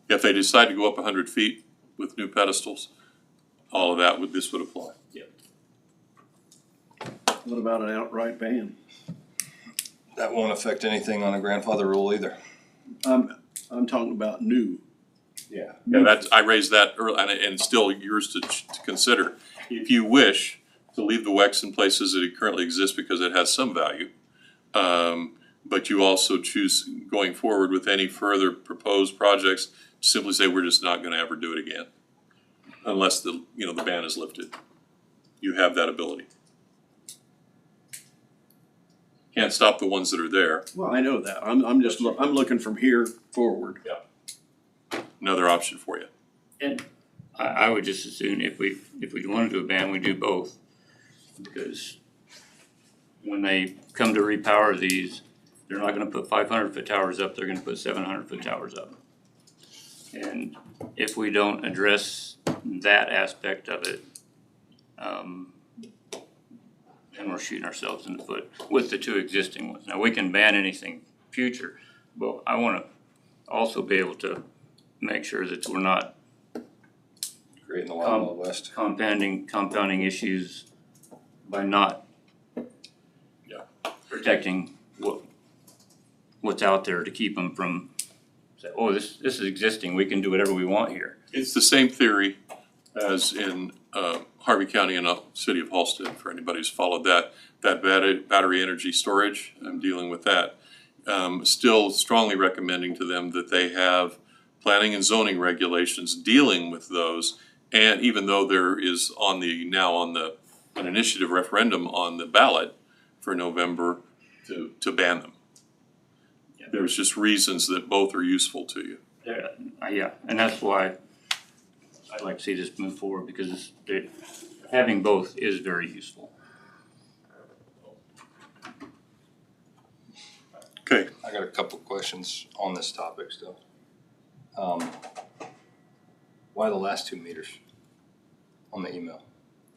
If they decide to go up 100 feet with new pedestals, all of that this would apply. What about an outright ban? That won't affect anything on a grandfather rule either. I'm talking about new. Yeah. Yeah, I raised that early, and it's still yours to consider. If you wish to leave the WEX in places that it currently exists because it has some value, but you also choose going forward with any further proposed projects, simply say, we're just not gonna ever do it again. Unless the ban is lifted. You have that ability. Can't stop the ones that are there. Well, I know that. I'm looking from here forward. Another option for you. And I would just assume if we wanna do a ban, we do both. Because when they come to repower these, they're not gonna put 500-foot towers up, they're gonna put 700-foot towers up. And if we don't address that aspect of it, then we're shooting ourselves in the foot with the two existing ones. Now, we can ban anything future, but I wanna also be able to make sure that we're not Creating the Wild Wild West. compounding issues by not protecting what's out there to keep them from say, oh, this is existing, we can do whatever we want here. It's the same theory as in Harvey County and City of Halsted, for anybody who's followed that battery energy storage. I'm dealing with that. Still strongly recommending to them that they have planning and zoning regulations dealing with those. And even though there is an initiative referendum on the ballot for November to ban them. There's just reasons that both are useful to you. Yeah, and that's why I'd like to see this move forward, because having both is very useful. Okay. I got a couple questions on this topic still. Why the last 2 meters on the email?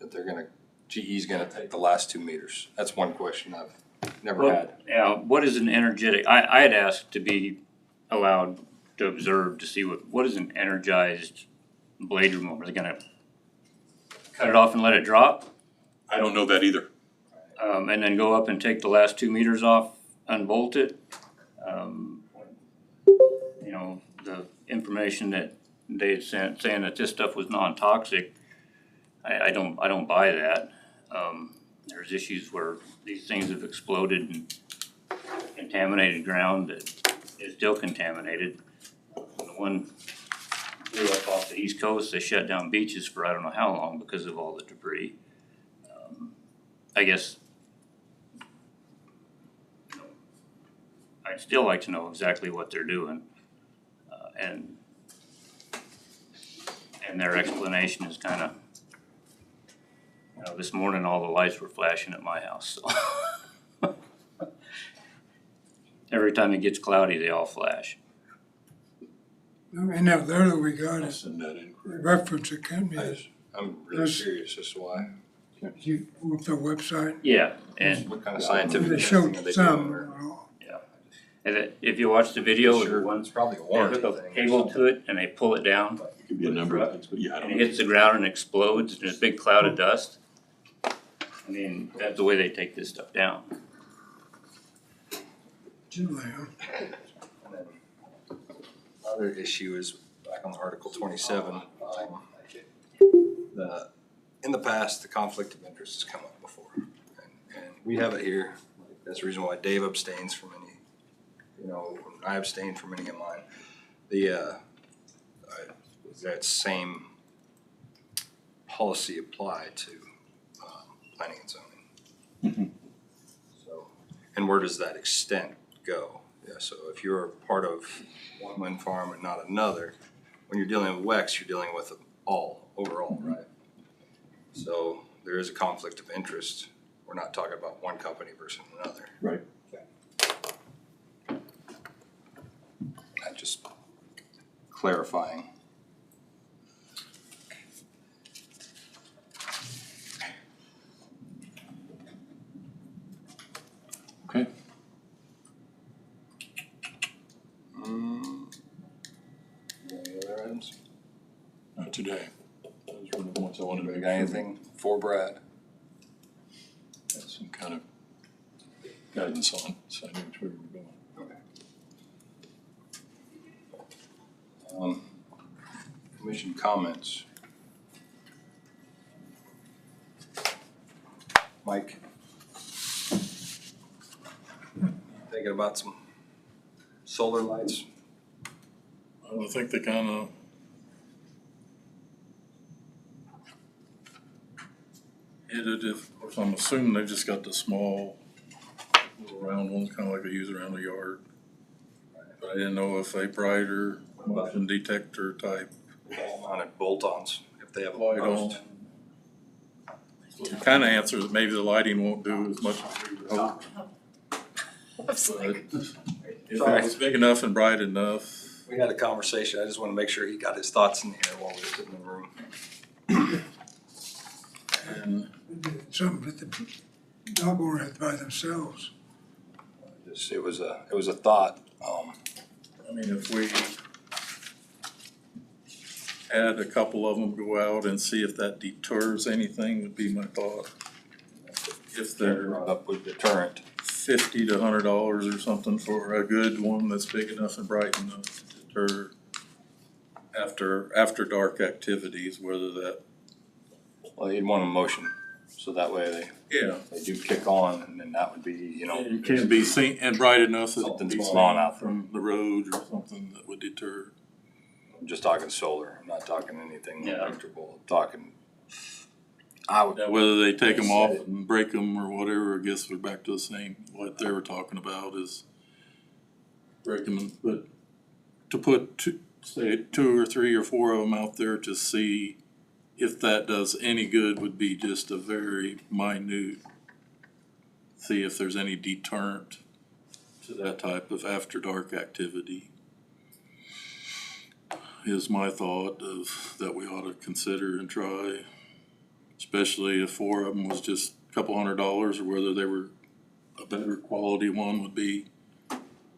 That GE's gonna take the last 2 meters? That's one question I've never had. Yeah, what is an energetic, I had asked to be allowed to observe to see what is an energized blade remover? Are they gonna cut it off and let it drop? I don't know that either. And then go up and take the last 2 meters off, unbolt it? You know, the information that they had sent saying that this stuff was non-toxic, I don't buy that. There's issues where these things have exploded and contaminated ground that is still contaminated. The one blew up off the East Coast, they shut down beaches for I don't know how long because of all the debris. I guess I'd still like to know exactly what they're doing, and their explanation is kind of, you know, this morning all the lights were flashing at my house, so. Every time it gets cloudy, they all flash. And that letter we got I'll is send that in. reference to companies. I'm really curious as to why. You look their website, Yeah, and What kind of scientific they testing showed are they some, doing? if you watch the video, Sure, it's probably a they warranty hook a thing. cable to it and they pull it down, It could be a number of things, but yeah, I and don't it know. hits the ground and explodes, and there's a big cloud of dust. I mean, that's the way they take this stuff down. Other issue is back on Article 27. In the past, the conflict of interest has come up before, and we have it here. That's the reason why Dave abstains from any. You know, I abstain from any of mine. That same policy apply to planning and zoning. So, and where does that extent go? Yeah, so if you're part of one wind farm and not another, when you're dealing with WEX, you're dealing with all, overall, right? So there is a conflict of interest. We're not talking about one company versus another. Right. Not just clarifying. Okay. Any other items? Not today. Those were the ones I wanted to Anybody make got sure anything for Brad? we had some kind of guidance on, so I knew which way we were going. Commission comments. Mike? Thinking about some solar lights? I think they kind of hit it. Of course, I'm assuming they've just got the small little round ones, kind of like they use around the yard. But I didn't know if they brighter motion detector type Mounted bolt-ons, if they have a light on. post. Kind of answers that maybe the lighting won't do as much as we would hope. But if it was big enough and bright enough, We had a conversation, I just wanna make sure he got his thoughts in the air while we were sitting in the room. and something that the dog owner had by themselves. It was a thought, I mean, if we had a couple of them go out and see if that deters anything would be my thought. If they're brought up with deterrent. $50 to $100 or something for a good one that's big enough and bright enough to deter after dark activities, whether that, Well, you'd want a motion, so that way they do kick on, and then that would be, you know. it can be seen and bright enough that it can Something's be going on seen out there. from the road or something that would deter. I'm just talking solar, I'm not talking anything Yeah. electrical, I'm talking, I would, Now, whether they take them off and break them or whatever, I guess we're back to the same, what they were talking about is break them, but to put say 2 or 3 or 4 of them out there to see if that does any good would be just a very minute, see if there's any deterrent to that type of after dark activity. Is my thought of that we ought to consider and try, especially if 4 of them was just a couple $100, or whether they were a better quality one would be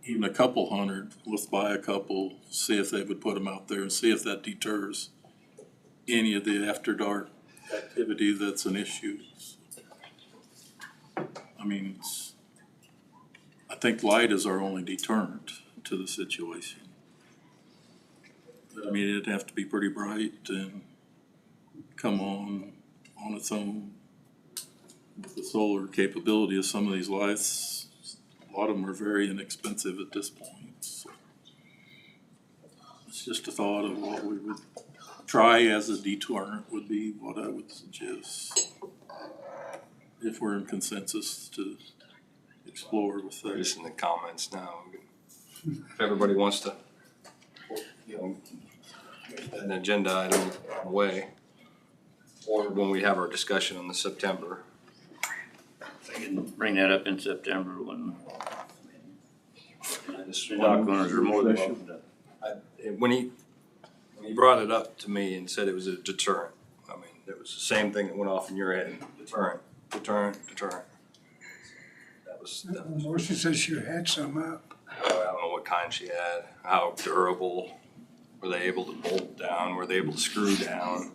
even a couple hundred. Let's buy a couple, see if they would put them out there and see if that deters any of the after dark activity that's an issue. I mean, I think light is our only deterrent to the situation. I mean, it'd have to be pretty bright and come on its own. With the solar capability of some of these lights, a lot of them are very inexpensive at this point. So it's just a thought of what we would try as a deterrent would be what I would suggest. If we're in consensus to explore with we're that. just in the comments now. If everybody wants to, you know, get an agenda item away, or when we have our discussion in the September. I can bring that up in September when I just the dock owners are more than welcome to. When he brought it up to me and said it was a deterrent, I mean, it was the same thing that went off in your head, deterrent. That was, Marcia said she had some up. I don't know what kind she had, how durable, were they able to bolt down, were they able to screw down?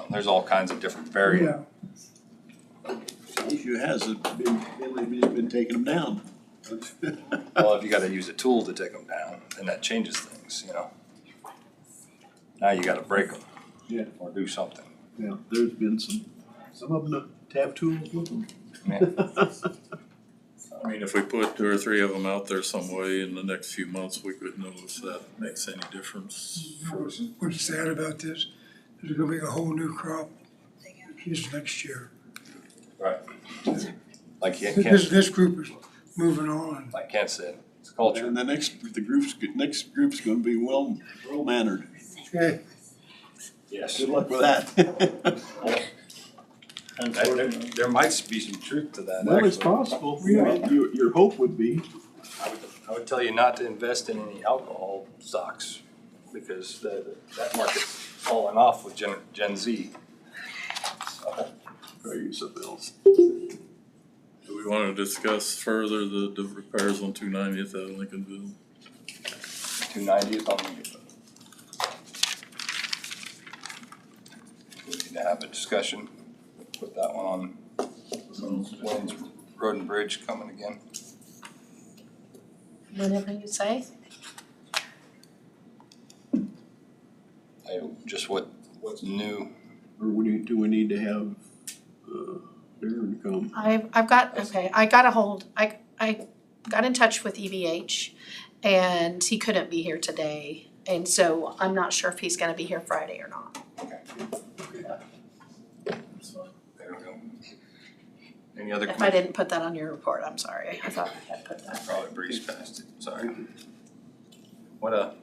There's all kinds of different variants. The issue has been taking them down. Well, if you gotta use a tool to take them down, then that changes things, you know? Now you gotta break them. Yeah. Or do something. Yeah, there's been some of them that have tools with them. I mean, if we put 2 or 3 of them out there some way in the next few months, we could know if that makes any difference. What's sad about this, there's gonna be a whole new crop this next year. Right. Like This group is moving on. like Kent said, it's culture. And the next group's gonna be well mannered. Okay. Yes. Good luck with that. There might be some truth to that, Well, it's actually. possible. Your hope would be. I would tell you not to invest in any alcohol stocks, because that market's falling off with Gen Z. Very something else. Do we want to discuss further the repairs on 290th out of Lincolnville? 290th on the. We need to have a discussion, put that one on, when's Road and Bridge coming again? Whenever you say. Just what's new. Or do we need to have Darren come? I got in touch with EVH and he couldn't be here today. And so I'm not sure if he's gonna be here Friday or not. There we go. Any other? If I didn't put that on your report, I'm sorry. I thought I had put that. Probably breezed past it, sorry. What,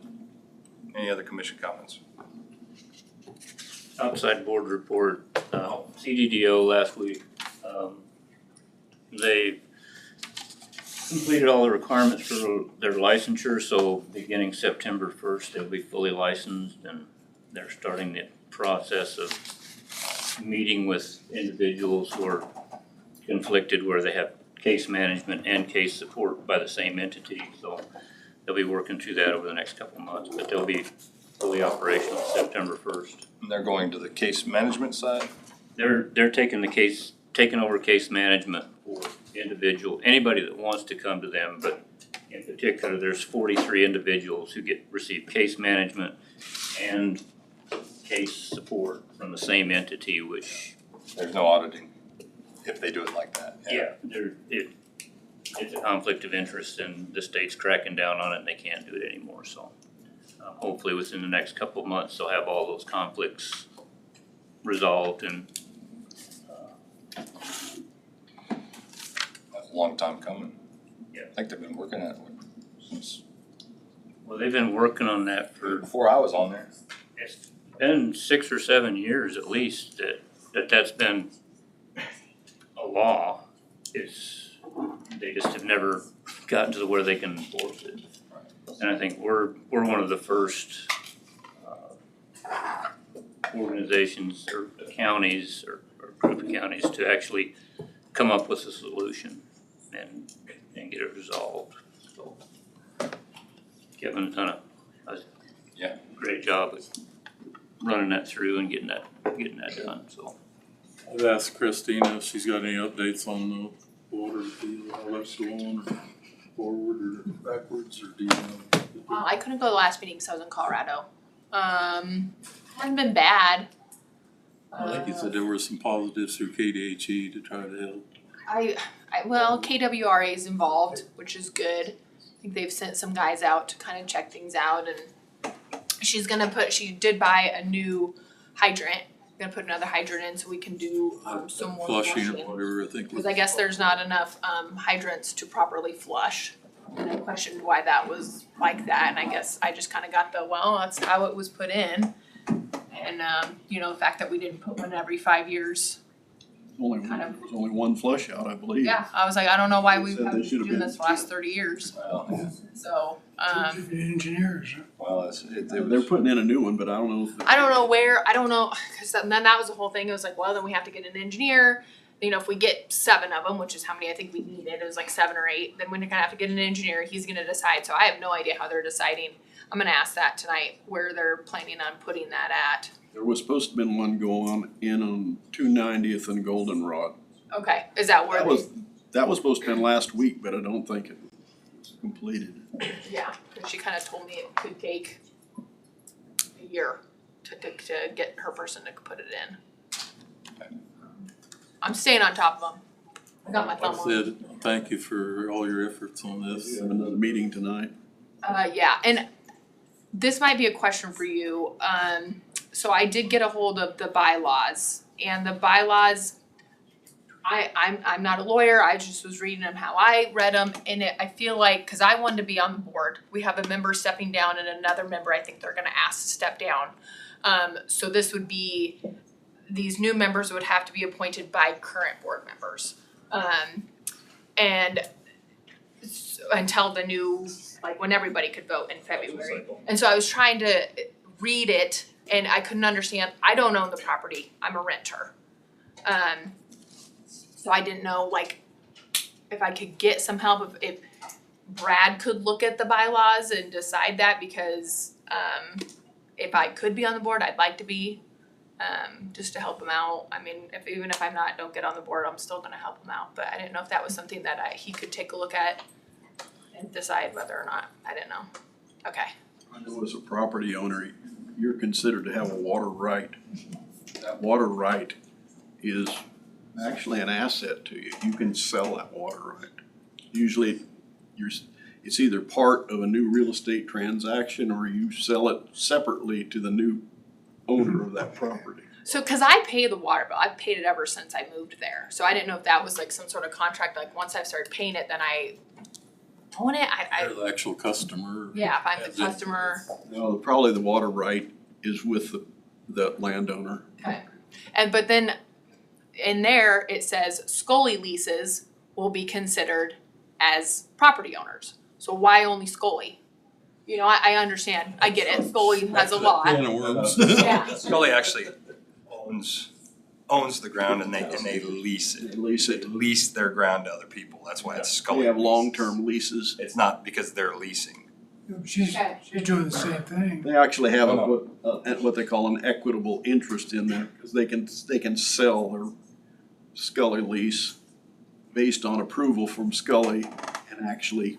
any other commission comments? Outside board report, CDDO last week, they completed all the requirements for their licensure, so beginning September 1st, they'll be fully licensed, and they're starting the process of meeting with individuals who are conflicted where they have case management and case support by the same entity, so they'll be working through that over the next couple of months, but they'll be fully operational September 1st. And they're going to the case management side? They're taking over case management for anybody that wants to come to them, but in particular, there's 43 individuals who receive case management and case support from the same entity, which. There's no auditing if they do it like that. Yeah, it's a conflict of interest and the state's cracking down on it and they can't do it anymore, so. hopefully within the next couple of months, they'll have all those conflicts resolved and That's a long time coming. Yeah. I think they've been working at it since well, they've been working on that for, before I was on there. it's been 6 or 7 years at least that's been a law. They just have never gotten to where they can enforce it. And I think we're one of the first organizations or counties or group of counties to actually come up with a solution and get it resolved. So Kevin's done a great job with running that through and getting that done, so. I've asked Christina if she's got any updates on the water deal, how that's going, or forward or backwards, or do you know? I couldn't go to the last meeting because I was in Colorado. Hasn't been bad. I think you said there were some positives through KDHE to try to help. Well, KWRA is involved, which is good. I think they've sent some guys out to kind of check things out, and she did buy a new hydrant. Gonna put another hydrant in so we can do some more Flushing flushing. or whatever, I think. Because I guess there's not enough hydrants to properly flush. And I questioned why that was like that, and I guess I just kind of got that's how it was put in. And the fact that we didn't put one every 5 years. There was only one flush out, I believe. Yeah, I was like, I don't know why we Said haven't they should been have doing been this the last 30 years. Well, So, Engineers, well, They're putting in a new one, but I don't know if. I don't know where, because then that was the whole thing. It was like, well, then we have to get an engineer. If we get 7 of them, which is how many I think we needed, it was like 7 or 8, then we're gonna have to get an engineer. He's gonna decide. So I have no idea how they're deciding. I'm gonna ask that tonight, where they're planning on putting that at. There was supposed to have been one going in on 290th and Goldenrod. Okay, is that where That was supposed to have been last week, but I don't think it was completed. yeah, because she kind of told me it could take a year to get her person to put it in. I'm staying on top of them. I got my thumb Like on I it. said, thank you for all your efforts on We this. have another meeting tonight. Yeah, and this might be a question for you. So I did get a hold of the bylaws, and the bylaws, I'm not a lawyer, I just was reading them how I read them, and I feel like, cause I wanted to be on the board, we have a member stepping down and another member I think they're gonna ask to step down. So this would be, these new members would have to be appointed by current board members. And until the new, like when everybody could vote in February. And so I was trying to read it and I couldn't understand, I don't own the property, I'm a renter. So I didn't know like if I could get some help, if Brad could look at the bylaws and decide that, because if I could be on the board, I'd like to be, just to help him out. I mean, even if I'm not, don't get on the board, I'm still gonna help him out, but I didn't know if that was something that he could take a look at and decide whether or not, I didn't know. Okay. I know as a property owner, you're considered to have a water right. That water right is actually an asset to you. You can sell that water right. Usually, it's either part of a new real estate transaction or you sell it separately to the new owner of that property. So, cause I pay the water bill, I've paid it ever since I moved there, so I didn't know if that was like some sort of contract, like once I've started paying it, then I own it, You're the actual customer. yeah, if I'm the As it- customer. No, probably the water right is with the landowner. Okay. But then in there, it says Scully leases will be considered as property owners. So why only Scully? I understand, I get it, Scully has a lot. Can of worms. Yeah. Scully actually owns the ground and they lease it. They lease it. Lease their ground to other people, that's why it's Scully. They have lease. long-term leases. It's not because they're leasing. she's doing the same thing. They actually have what they call an equitable interest in there, because they can sell their Scully lease based on approval from Scully and actually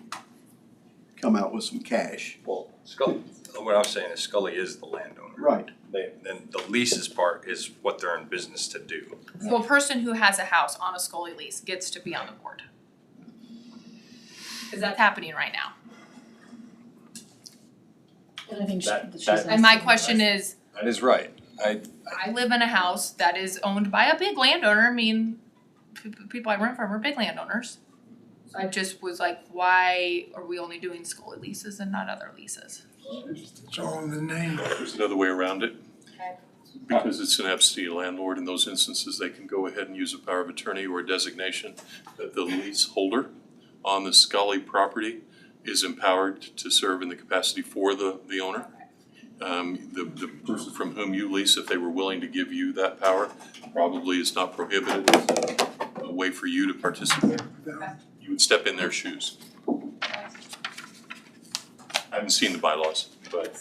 come out with some cash. Well, Scully, what I'm saying is Scully is the landowner. Right. Then the leases part is what they're in business to do. So a person who has a house on a Scully lease gets to be on the board. Cause that's happening right now. I think she's. And my question is, That is right. I live in a house that is owned by a big landowner, I mean, people I rent from are big landowners. So I just was like, why are we only doing school leases and not other leases? It's all in the name. There's another way around it. Okay. Because it's an absentee landlord, in those instances, they can go ahead and use a power of attorney or a designation that the leaseholder on the Scully property is empowered to serve in the capacity for the owner. The person from whom you lease, if they were willing to give you that power, probably is not prohibited. It's a way for you to participate. You would step in their shoes. I haven't seen the bylaws, but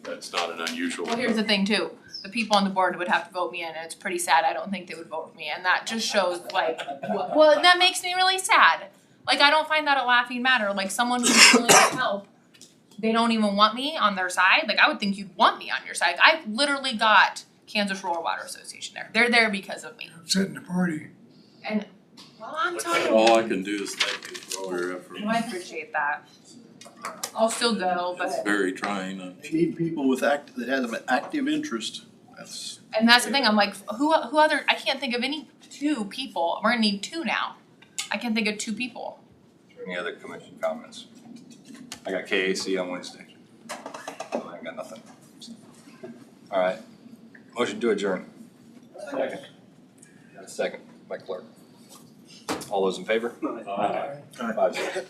that's not an unusual. Well, here's the thing too, the people on the board would have to vote me in, and it's pretty sad, I don't think they would vote for me, and that just shows like, well, that makes me really sad. Like, I don't find that a laughing matter, like someone who's willing to help, they don't even want me on their side, like I would think you'd want me on your side. I literally got Kansas Rural Water Association there, they're there because of me. Setting the party. And, well, I'm telling you, All I can do is thank you for all your effort. I appreciate that. I'll still go, It's but, very trying and We need people with that have an active interest. and that's the thing, I'm like, who other, I can't think of any two people, we're gonna need two now. I can't think of two people. Any other commission comments? I got KAC on Wednesday. So I ain't got nothing. All right. Motion to adjourn. Second. Got a second by clerk. All those in favor? Aye. 5-0.